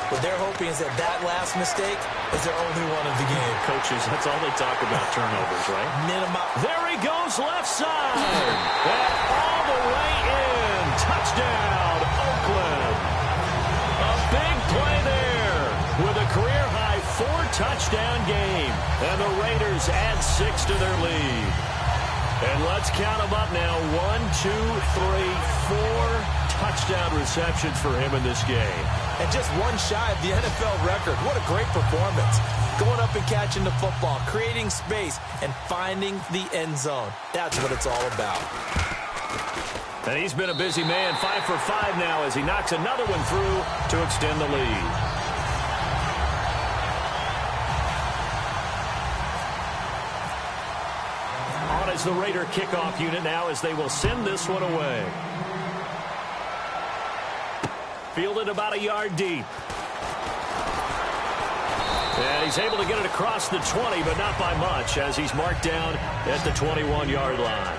What they're hoping is that that last mistake is their only one of the game. Coaches, that's all they talk about, turnovers, right? There he goes, left side. And all the way in. Touchdown, Oakland. A big play there with a career-high 4-touchdown game. And the Raiders add 6 to their lead. And let's count them up now. 1, 2, 3, 4 touchdown receptions for him in this game. And just one shy of the NFL record. What a great performance. Going up and catching the football, creating space, and finding the end zone. That's what it's all about. And he's been a busy man. 5 for 5 now as he knocks another one through to extend the lead. On is the Raider kickoff unit now as they will send this one away. Fielded about a yard deep. And he's able to get it across the 20, but not by much as he's marked down at the 21-yard line.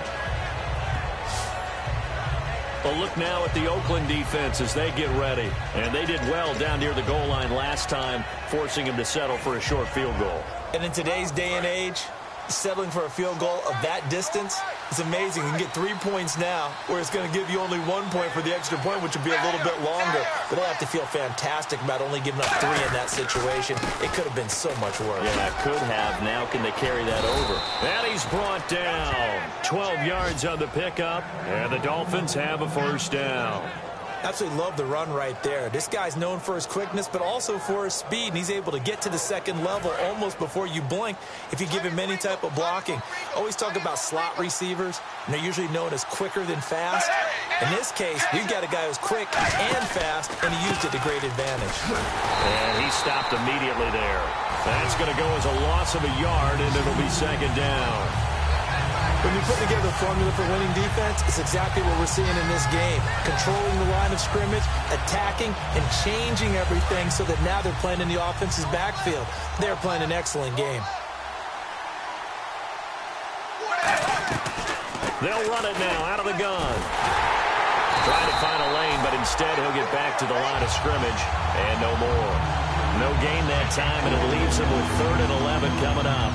A look now at the Oakland defense as they get ready. And they did well down near the goal line last time, forcing him to settle for a short field goal. And in today's day and age, settling for a field goal of that distance is amazing. You can get 3 points now, where it's going to give you only 1 point for the extra point, which would be a little bit longer. But they'll have to feel fantastic about only giving up 3 in that situation. It could have been so much worse. Yeah, it could have. Now can they carry that over? And he's brought down. 12 yards on the pickup, and the Dolphins have a 1st down. Absolutely love the run right there. This guy's known for his quickness, but also for his speed. And he's able to get to the second level almost before you blink if you give him any type of blocking. Always talk about slot receivers, and they're usually known as quicker than fast. In this case, we've got a guy who's quick and fast, and he used it to great advantage. And he stopped immediately there. That's going to go as a loss of a yard, and it'll be 2nd down. When you put together a formula for winning defense, it's exactly what we're seeing in this game. Controlling the line of scrimmage, attacking, and changing everything so that now they're playing in the offense's backfield. They're playing an excellent game. They'll run it now out of the gun. Trying to find a lane, but instead he'll get back to the line of scrimmage And no more. No gain that time, and it leaves him with 3rd and 11 coming up.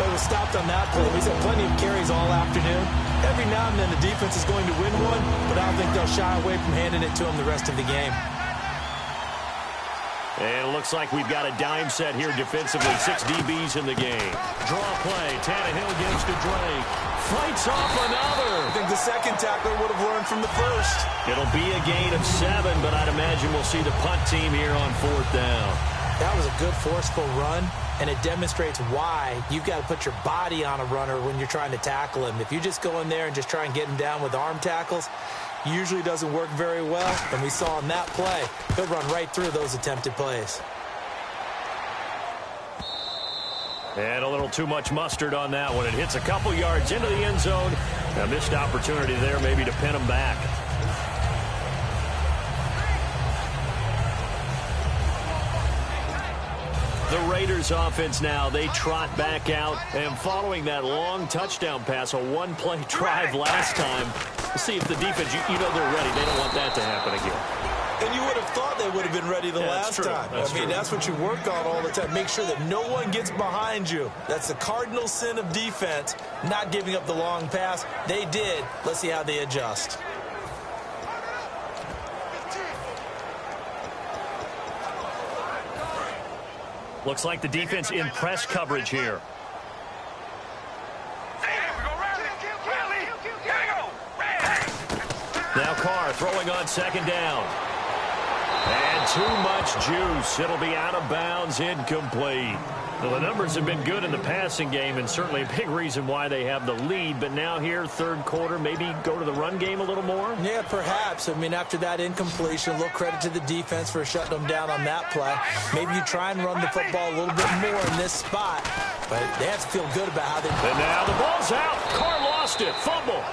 But it was stopped on that play. He's had plenty of carries all afternoon. Every now and then the defense is going to win one, but I don't think they'll shy away from handing it to him the rest of the game. And it looks like we've got a dime set here defensively. 6 DBs in the game. Draw play. Tannehill gives to Drake. Fights off another. I think the second tackler would have learned from the first. It'll be a gain of 7, but I'd imagine we'll see the punt team here on 4th down. That was a good forceful run, and it demonstrates why you've got to put your body on a runner when you're trying to tackle him. If you just go in there and just try and get him down with arm tackles, usually doesn't work very well, and we saw in that play, he'll run right through those attempted plays. And a little too much mustard on that one. It hits a couple yards into the end zone. A missed opportunity there maybe to pin him back. The Raiders offense now, they trot back out, and following that long touchdown pass, a one-play drive last time, let's see if the defense, you know they're ready. They don't want that to happen again. And you would have thought they would have been ready the last time. That's true. That's what you work on all the time. Make sure that no one gets behind you. That's the cardinal sin of defense, not giving up the long pass. They did. Let's see how they adjust. Looks like the defense in press coverage here. Now Carr throwing on 2nd down. And too much juice. It'll be out of bounds, incomplete. Well, the numbers have been good in the passing game, and certainly a big reason why they have the lead. But now here, 3rd quarter, maybe go to the run game a little more? Yeah, perhaps. I mean, after that incompletion, a little credit to the defense for shutting them down on that play. Maybe you try and run the football a little bit more in this spot. But they have to feel good about how they... And now the ball's out. Carr lost it. Fumble.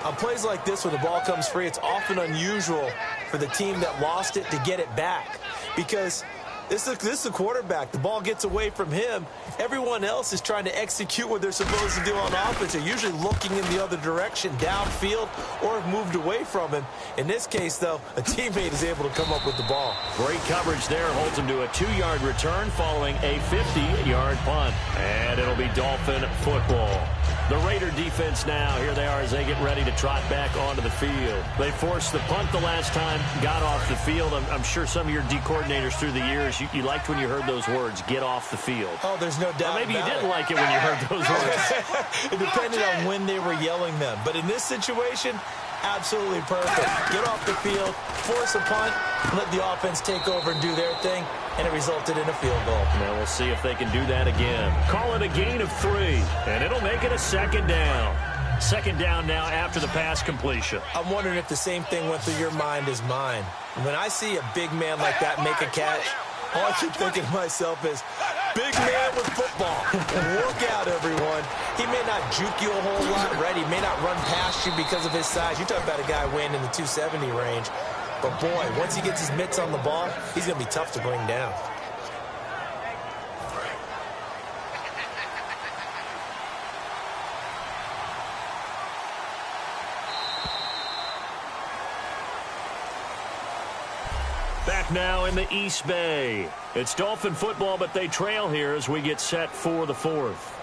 On plays like this where the ball comes free, it's often unusual for the team that lost it to get it back. Because this is the quarterback. The ball gets away from him. Everyone else is trying to execute what they're supposed to do on offense. They're usually looking in the other direction, downfield, or have moved away from him. In this case, though, a teammate is able to come up with the ball. Great coverage there. Holds him to a 2-yard return following a 50-yard punt. And it'll be Dolphin football. The Raider defense now, here they are as they get ready to trot back onto the field. They forced the punt the last time, got off the field. I'm sure some of your D coordinators through the years, you liked when you heard those words, get off the field. Oh, there's no doubt. Or maybe you didn't like it when you heard those words. It depended on when they were yelling them. But in this situation, absolutely perfect. Get off the field, force a punt, let the offense take over and do their thing, and it resulted in a field goal. Now we'll see if they can do that again. Call it a gain of 3, and it'll make it a 2nd down. 2nd down now after the pass completion. I'm wondering if the same thing went through your mind as mine. When I see a big man like that make a catch, all I keep thinking to myself is, big man with football. Look out, everyone. He may not juke you a whole lot, right? He may not run past you because of his size. You're talking about a guy weighing in the 270 range. But, boy, once he gets his mitts on the ball, he's going to be tough to bring down. Back now in the East Bay. It's Dolphin football, but they trail here as we get set for the 4th.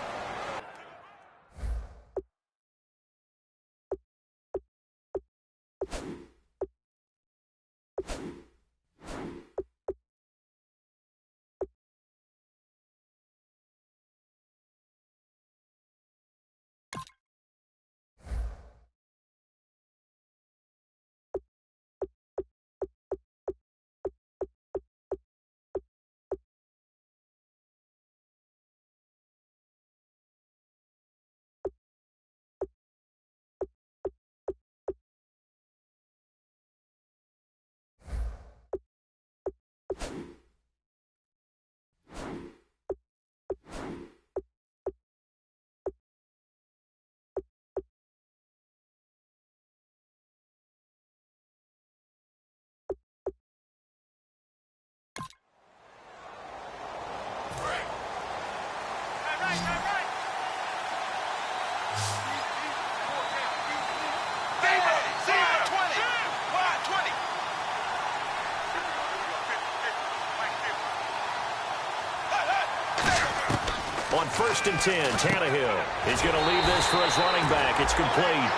On 1st and 10, Tannehill. He's going to leave this for his running back. It's complete.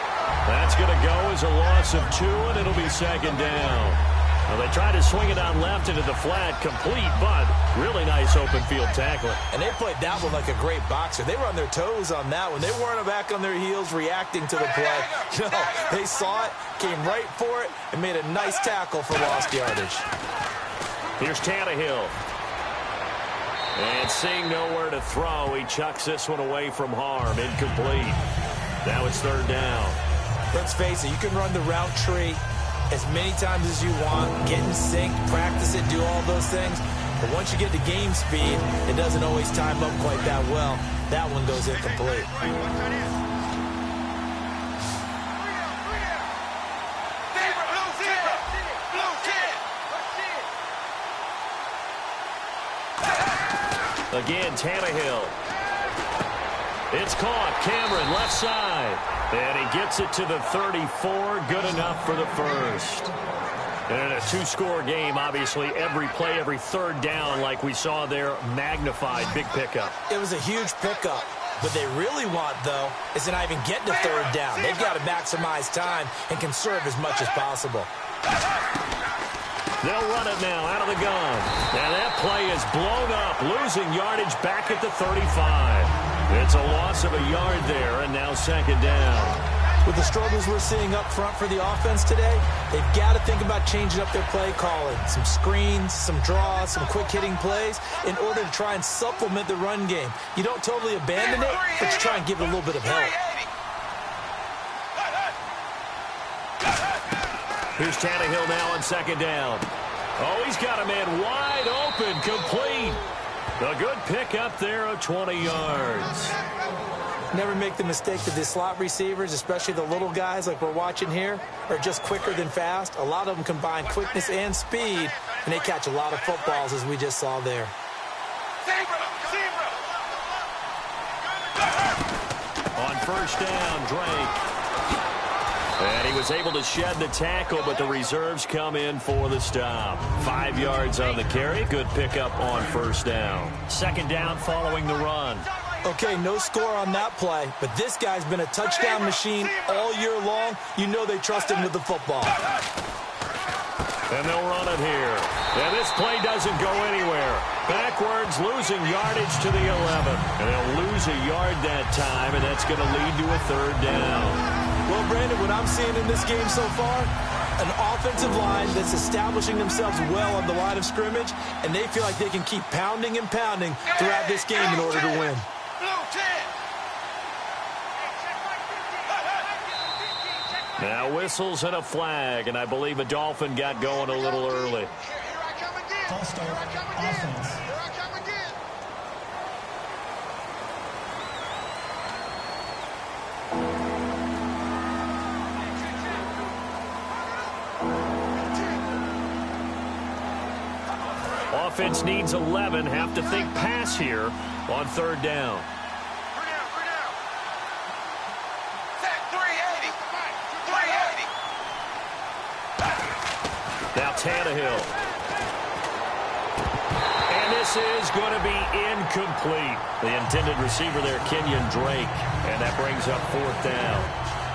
That's going to go as a loss of 2, and it'll be 2nd down. Well, they tried to swing it on left into the flat, complete, but really nice open field tackling. And they played that one like a great boxer. They were on their toes on that one. They weren't back on their heels reacting to the play. No, they saw it, came right for it, and made a nice tackle for lost yardage. Here's Tannehill. And seeing nowhere to throw, he chucks this one away from harm. Incomplete. Now it's 3rd down. Let's face it, you can run the route tree as many times as you want, get in sync, practice it, do all those things. But once you get to game speed, it doesn't always time up quite that well. That one goes incomplete. Again, Tannehill. It's caught. Cameron, left side. And he gets it to the 34. Good enough for the first. And in a 2-score game, obviously, every play, every 3rd down, like we saw there, magnified. Big pickup. It was a huge pickup. What they really want, though, is to not even get to 3rd down. They've got to maximize time and conserve as much as possible. They'll run it now out of the gun. And that play is blown up, losing yardage back at the 35. It's a loss of a yard there, and now 2nd down. With the struggles we're seeing up front for the offense today, they've got to think about changing up their play calling. Some screens, some draws, some quick-hitting plays in order to try and supplement the run game. You don't totally abandon it, but you try and give it a little bit of help. Here's Tannehill now on 2nd down. Oh, he's got a man wide open, complete. A good pickup there of 20 yards. Never make the mistake that the slot receivers, especially the little guys like we're watching here, are just quicker than fast. A lot of them combine quickness and speed, and they catch a lot of footballs, as we just saw there. On 1st down, Drake. And he was able to shed the tackle, but the reserves come in for the stop. 5 yards on the carry. Good pickup on 1st down. 2nd down following the run. Okay, no score on that play, but this guy's been a touchdown machine all year long. You know they trust him with the football. And they'll run it here. And this play doesn't go anywhere. Backwards, losing yardage to the 11. And they'll lose a yard that time, and that's going to lead to a 3rd down. Well, Brandon, what I'm seeing in this game so far, an offensive line that's establishing themselves well on the line of scrimmage, and they feel like they can keep pounding and pounding throughout this game in order to win. Now whistles and a flag, and I believe a Dolphin got going a little early. False start, offense. Offense needs 11. Have to think pass here on 3rd down. Now Tannehill. And this is going to be incomplete. The intended receiver there, Kenyon Drake. And that brings up 4th down.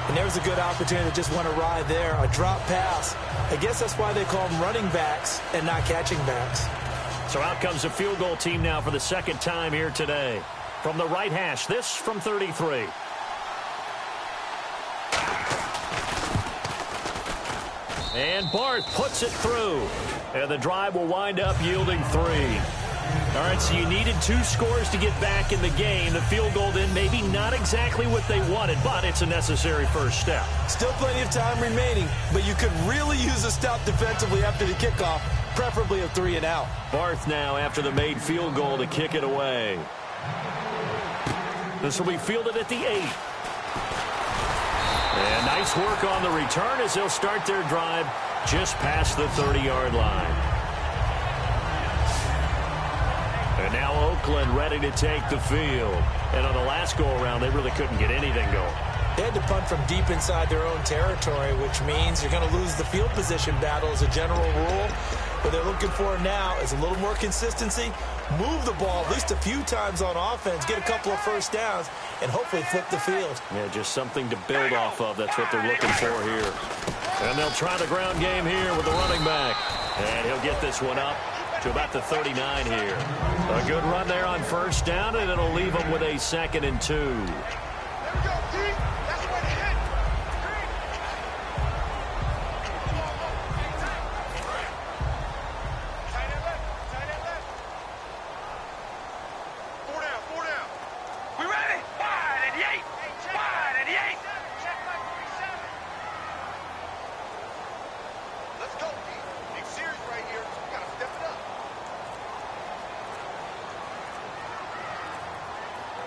And there's a good opportunity that just went awry there. A drop pass. I guess that's why they call them running backs and not catching backs. So out comes the field goal team now for the 2nd time here today. From the right hash, this from 33. And Barth puts it through. And the drive will wind up yielding 3. All right, so you needed 2 scores to get back in the game. The field goal then maybe not exactly what they wanted, but it's a necessary first step. Still plenty of time remaining, but you could really use a stop defensively after the kickoff, preferably a 3-and-out. Barth now after the made field goal to kick it away. This will be fielded at the 8. And nice work on the return as they'll start their drive just past the 30-yard line. And now Oakland ready to take the field. And on the last go-around, they really couldn't get anything going. They had to punt from deep inside their own territory, which means you're going to lose the field position battle as a general rule. What they're looking for now is a little more consistency, move the ball at least a few times on offense, get a couple of first downs, and hopefully flip the field. Yeah, just something to build off of. That's what they're looking for here. And they'll try the ground game here with the running back. And he'll get this one up to about the 39 here. A good run there on first down, and it'll leave them with a 2nd and 2.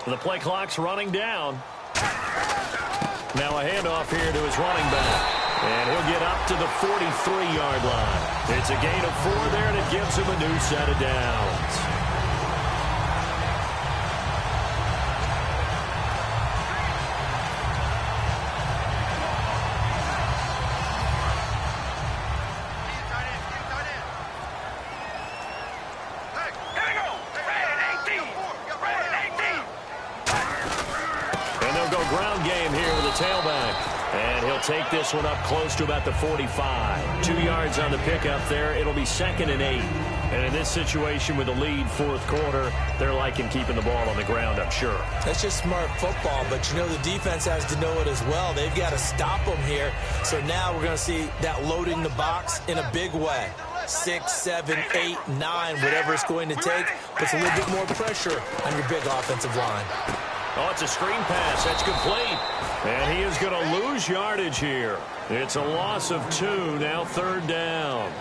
The play clock's running down. Now a handoff here to his running back. And he'll get up to the 43-yard line. It's a gain of 4 there, and it gives him a new set of downs. Take this one up close to about the 45. 2 yards on the pickup there. It'll be 2nd and 8. And in this situation with a lead fourth quarter, they're liking keeping the ball on the ground, I'm sure. That's just smart football, but you know the defense has to know it as well. They've got to stop them here. So now we're going to see that loading the box in a big way. 6, 7, 8, 9, whatever it's going to take, puts a little bit more pressure on your big offensive line. Oh, it's a screen pass. That's complete. And he is going to lose yardage here. It's a loss of 2, now 3rd down.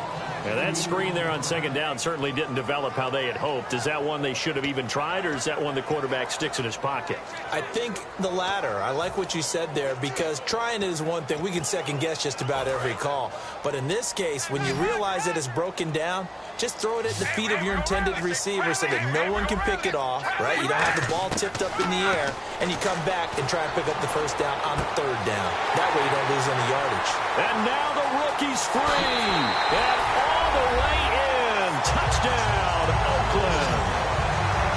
And that screen there on 2nd down certainly didn't develop how they had hoped. Is that one they should have even tried, or is that one the quarterback sticks in his pocket? I think the latter. I like what you said there, because trying is one thing. We can second-guess just about every call. But in this case, when you realize that it's broken down, just throw it at the feet of your intended receiver so that no one can pick it off, right? You don't have the ball tipped up in the air, and you come back and try and pick up the first down on 3rd down. That way you don't lose any yardage. And now the rookie's free. And all the way in. Touchdown, Oakland.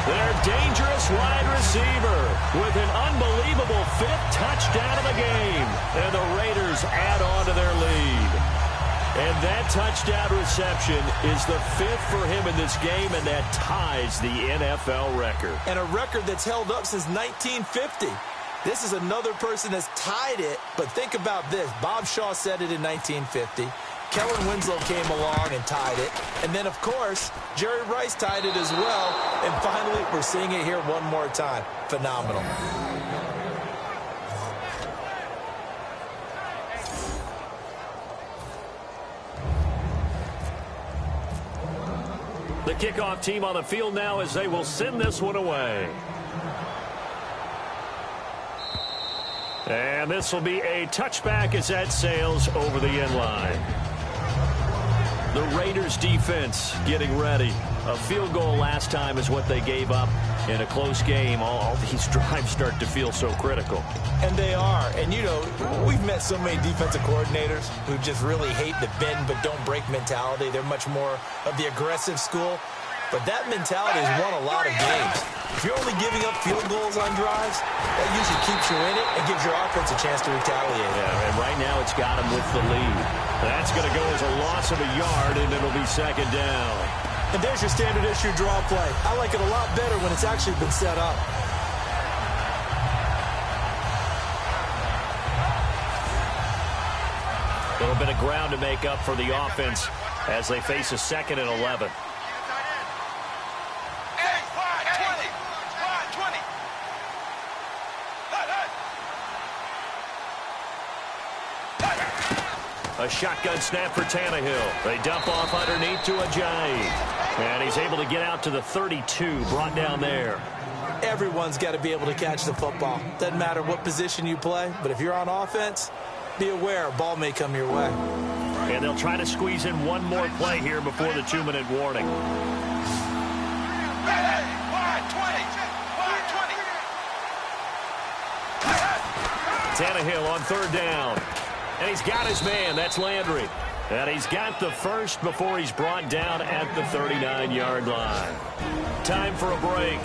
Their dangerous wide receiver with an unbelievable 5th touchdown of the game. And the Raiders add on to their lead. And that touchdown reception is the 5th for him in this game, and that ties the NFL record. And a record that's held up since 1950. This is another person that's tied it, but think about this. Bob Shaw said it in 1950. Kellen Winslow came along and tied it. And then, of course, Jerry Rice tied it as well. And finally, we're seeing it here one more time. Phenomenal. The kickoff team on the field now as they will send this one away. And this will be a touchback as that sails over the end line. The Raiders defense getting ready. A field goal last time is what they gave up in a close game. All these drives start to feel so critical. And they are. And, you know, we've met so many defensive coordinators who just really hate the bend but don't break mentality. They're much more of the aggressive school. But that mentality has won a lot of games. If you're only giving up field goals on drives, that usually keeps you in it and gives your offense a chance to retaliate. Yeah, and right now it's got him with the lead. That's going to go as a loss of a yard, and it'll be 2nd down. And there's your standard issue draw play. I like it a lot better when it's actually been set up. A little bit of ground to make up for the offense as they face a 2nd and 11. A shotgun snap for Tannehill. They dump off underneath to Ajayi. And he's able to get out to the 32, brought down there. Everyone's got to be able to catch the football. Doesn't matter what position you play, but if you're on offense, be aware a ball may come your way. And they'll try to squeeze in one more play here before the 2-minute warning. Tannehill on 3rd down. And he's got his man. That's Landry. And he's got the first before he's brought down at the 39-yard line. Time for a break.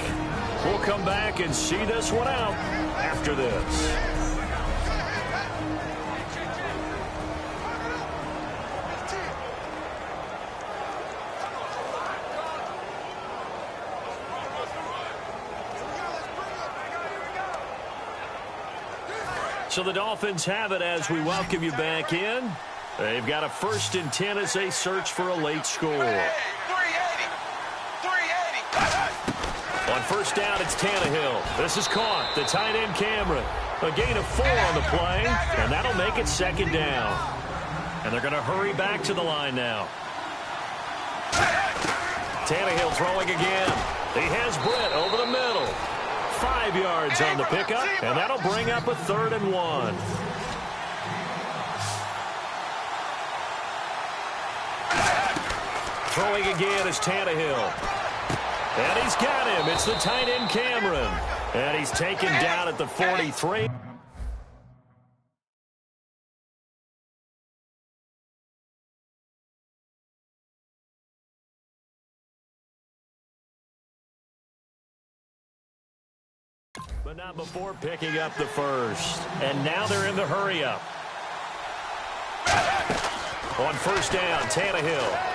We'll come back and see this one out after this. So the Dolphins have it as we welcome you back in. They've got a 1st and 10 as they search for a late score. 380. On 1st down, it's Tannehill. This is caught. The tight end, Cameron. A gain of 4 on the play, and that'll make it 2nd down. And they're going to hurry back to the line now. Tannehill throwing again. He has Britt over the middle. 5 yards on the pickup, and that'll bring up a 3rd and 1. Throwing again is Tannehill. And he's got him. It's the tight end, Cameron. And he's taken down at the 43. But not before picking up the first. And now they're in the hurry-up. On 1st down, Tannehill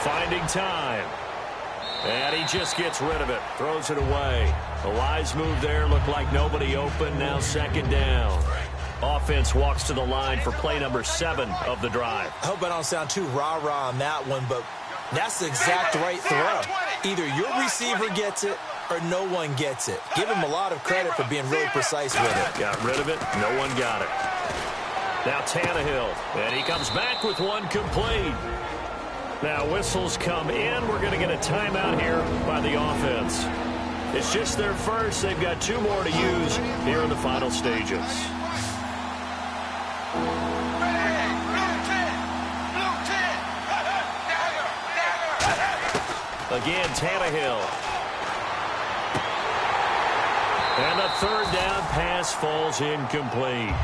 finding time. And he just gets rid of it. Throws it away. A wise move there. Looked like nobody open. Now 2nd down. Offense walks to the line for play number 7 of the drive. I hope I don't sound too rah-rah on that one, but that's the exact right throw. Either your receiver gets it or no one gets it. Give him a lot of credit for being really precise with it. Got rid of it. No one got it. Now Tannehill. And he comes back with one complete. Now whistles come in. We're going to get a timeout here by the offense. It's just their first. They've got 2 more to use here in the final stages. Again, Tannehill. And the 3rd down pass falls incomplete.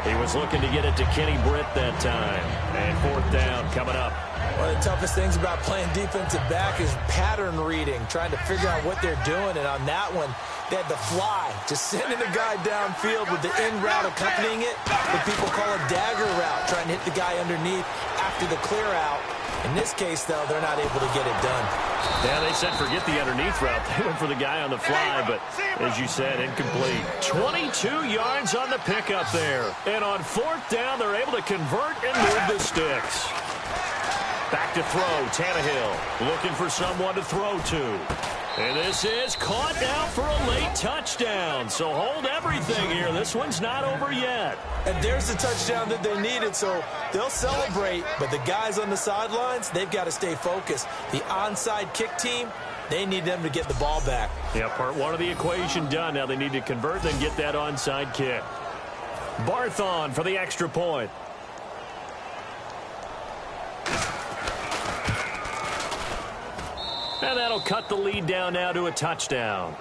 He was looking to get it to Kenny Britt that time. And 4th down coming up. One of the toughest things about playing defensive back is pattern reading, trying to figure out what they're doing. And on that one, they had the fly, just sending the guy downfield with the in route accompanying it. What people call a dagger route, trying to hit the guy underneath after the clear out. In this case, though, they're not able to get it done. Yeah, they said forget the underneath route. They went for the guy on the fly, but as you said, incomplete. 22 yards on the pickup there. And on 4th down, they're able to convert and move the sticks. Back to throw, Tannehill looking for someone to throw to. And this is caught now for a late touchdown. So hold everything here. This one's not over yet. And there's the touchdown that they needed, so they'll celebrate. But the guys on the sidelines, they've got to stay focused. The onside kick team, they need them to get the ball back. Yeah, part 1 of the equation done. Now they need to convert, then get that onside kick. Barthon for the extra point. And that'll cut the lead down now to a touchdown.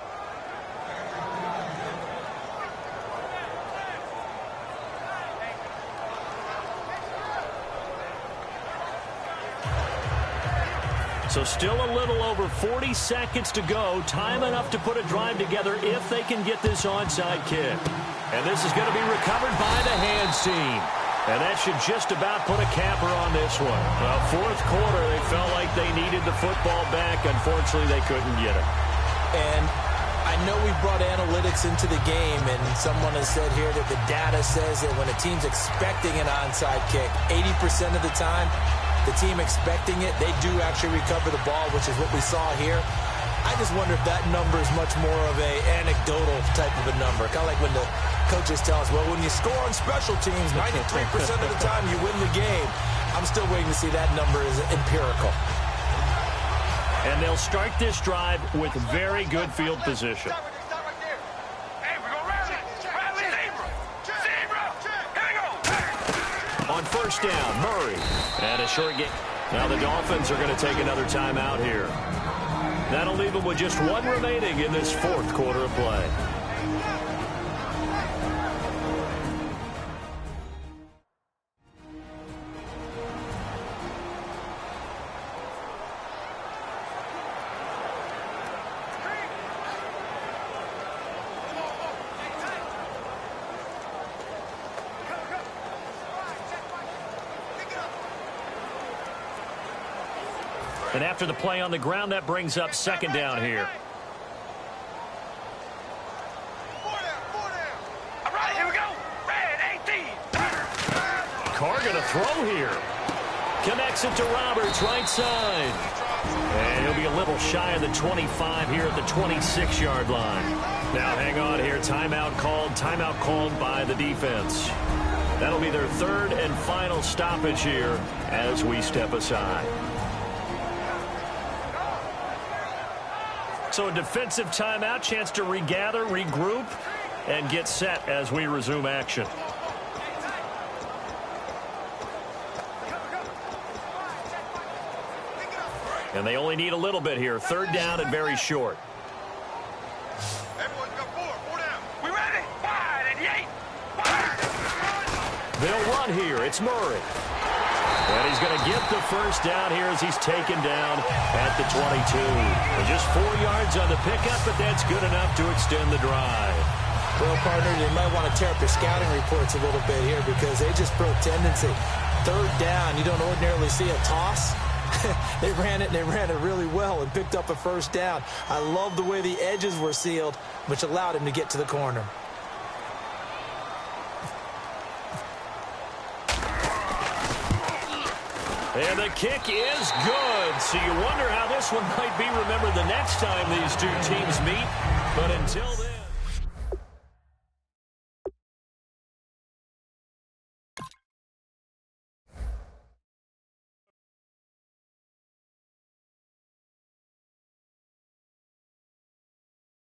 So still a little over 40 seconds to go. Time enough to put a drive together if they can get this onside kick. And this is going to be recovered by the hands team. And that should just about put a capper on this one. Well, 4th quarter, they felt like they needed the football back. Unfortunately, they couldn't get it. And I know we brought analytics into the game, and someone has said here that the data says that when a team's expecting an onside kick, 80% of the time, the team expecting it, they do actually recover the ball, which is what we saw here. I just wonder if that number is much more of a anecdotal type of a number. Kind of like when the coaches tell us, well, when you score on special teams, 93% of the time you win the game. I'm still waiting to see that number is empirical. And they'll start this drive with very good field position. On 1st down, Murray. And a short game. Now the Dolphins are going to take another timeout here. That'll leave them with just 1 remaining in this 4th quarter of play. And after the play on the ground, that brings up second down here. All right, here we go. Red 18. Carr going to throw here. Connects it to Roberts, right side. And he'll be a little shy of the 25 here at the 26-yard line. Now hang on here. Timeout called by the defense. That'll be their third and final stoppage here as we step aside. So a defensive timeout, chance to regather, regroup, and get set as we resume action. And they only need a little bit here. Third down and very short. Everyone's got four down. We ready? Wide and eight. Wide. They'll run here. It's Murray. And he's going to get the first down here as he's taken down at the 22. And just 4 yards on the pickup, but that's good enough to extend the drive. Well, partner, you might want to tear up your scouting reports a little bit here because they just broke tendency. Third down, you don't ordinarily see a toss. They ran it really well and picked up a first down. I love the way the edges were sealed, which allowed him to get to the corner. And the kick is good. So you wonder how this one might be remembered the next time these two teams meet. But until then...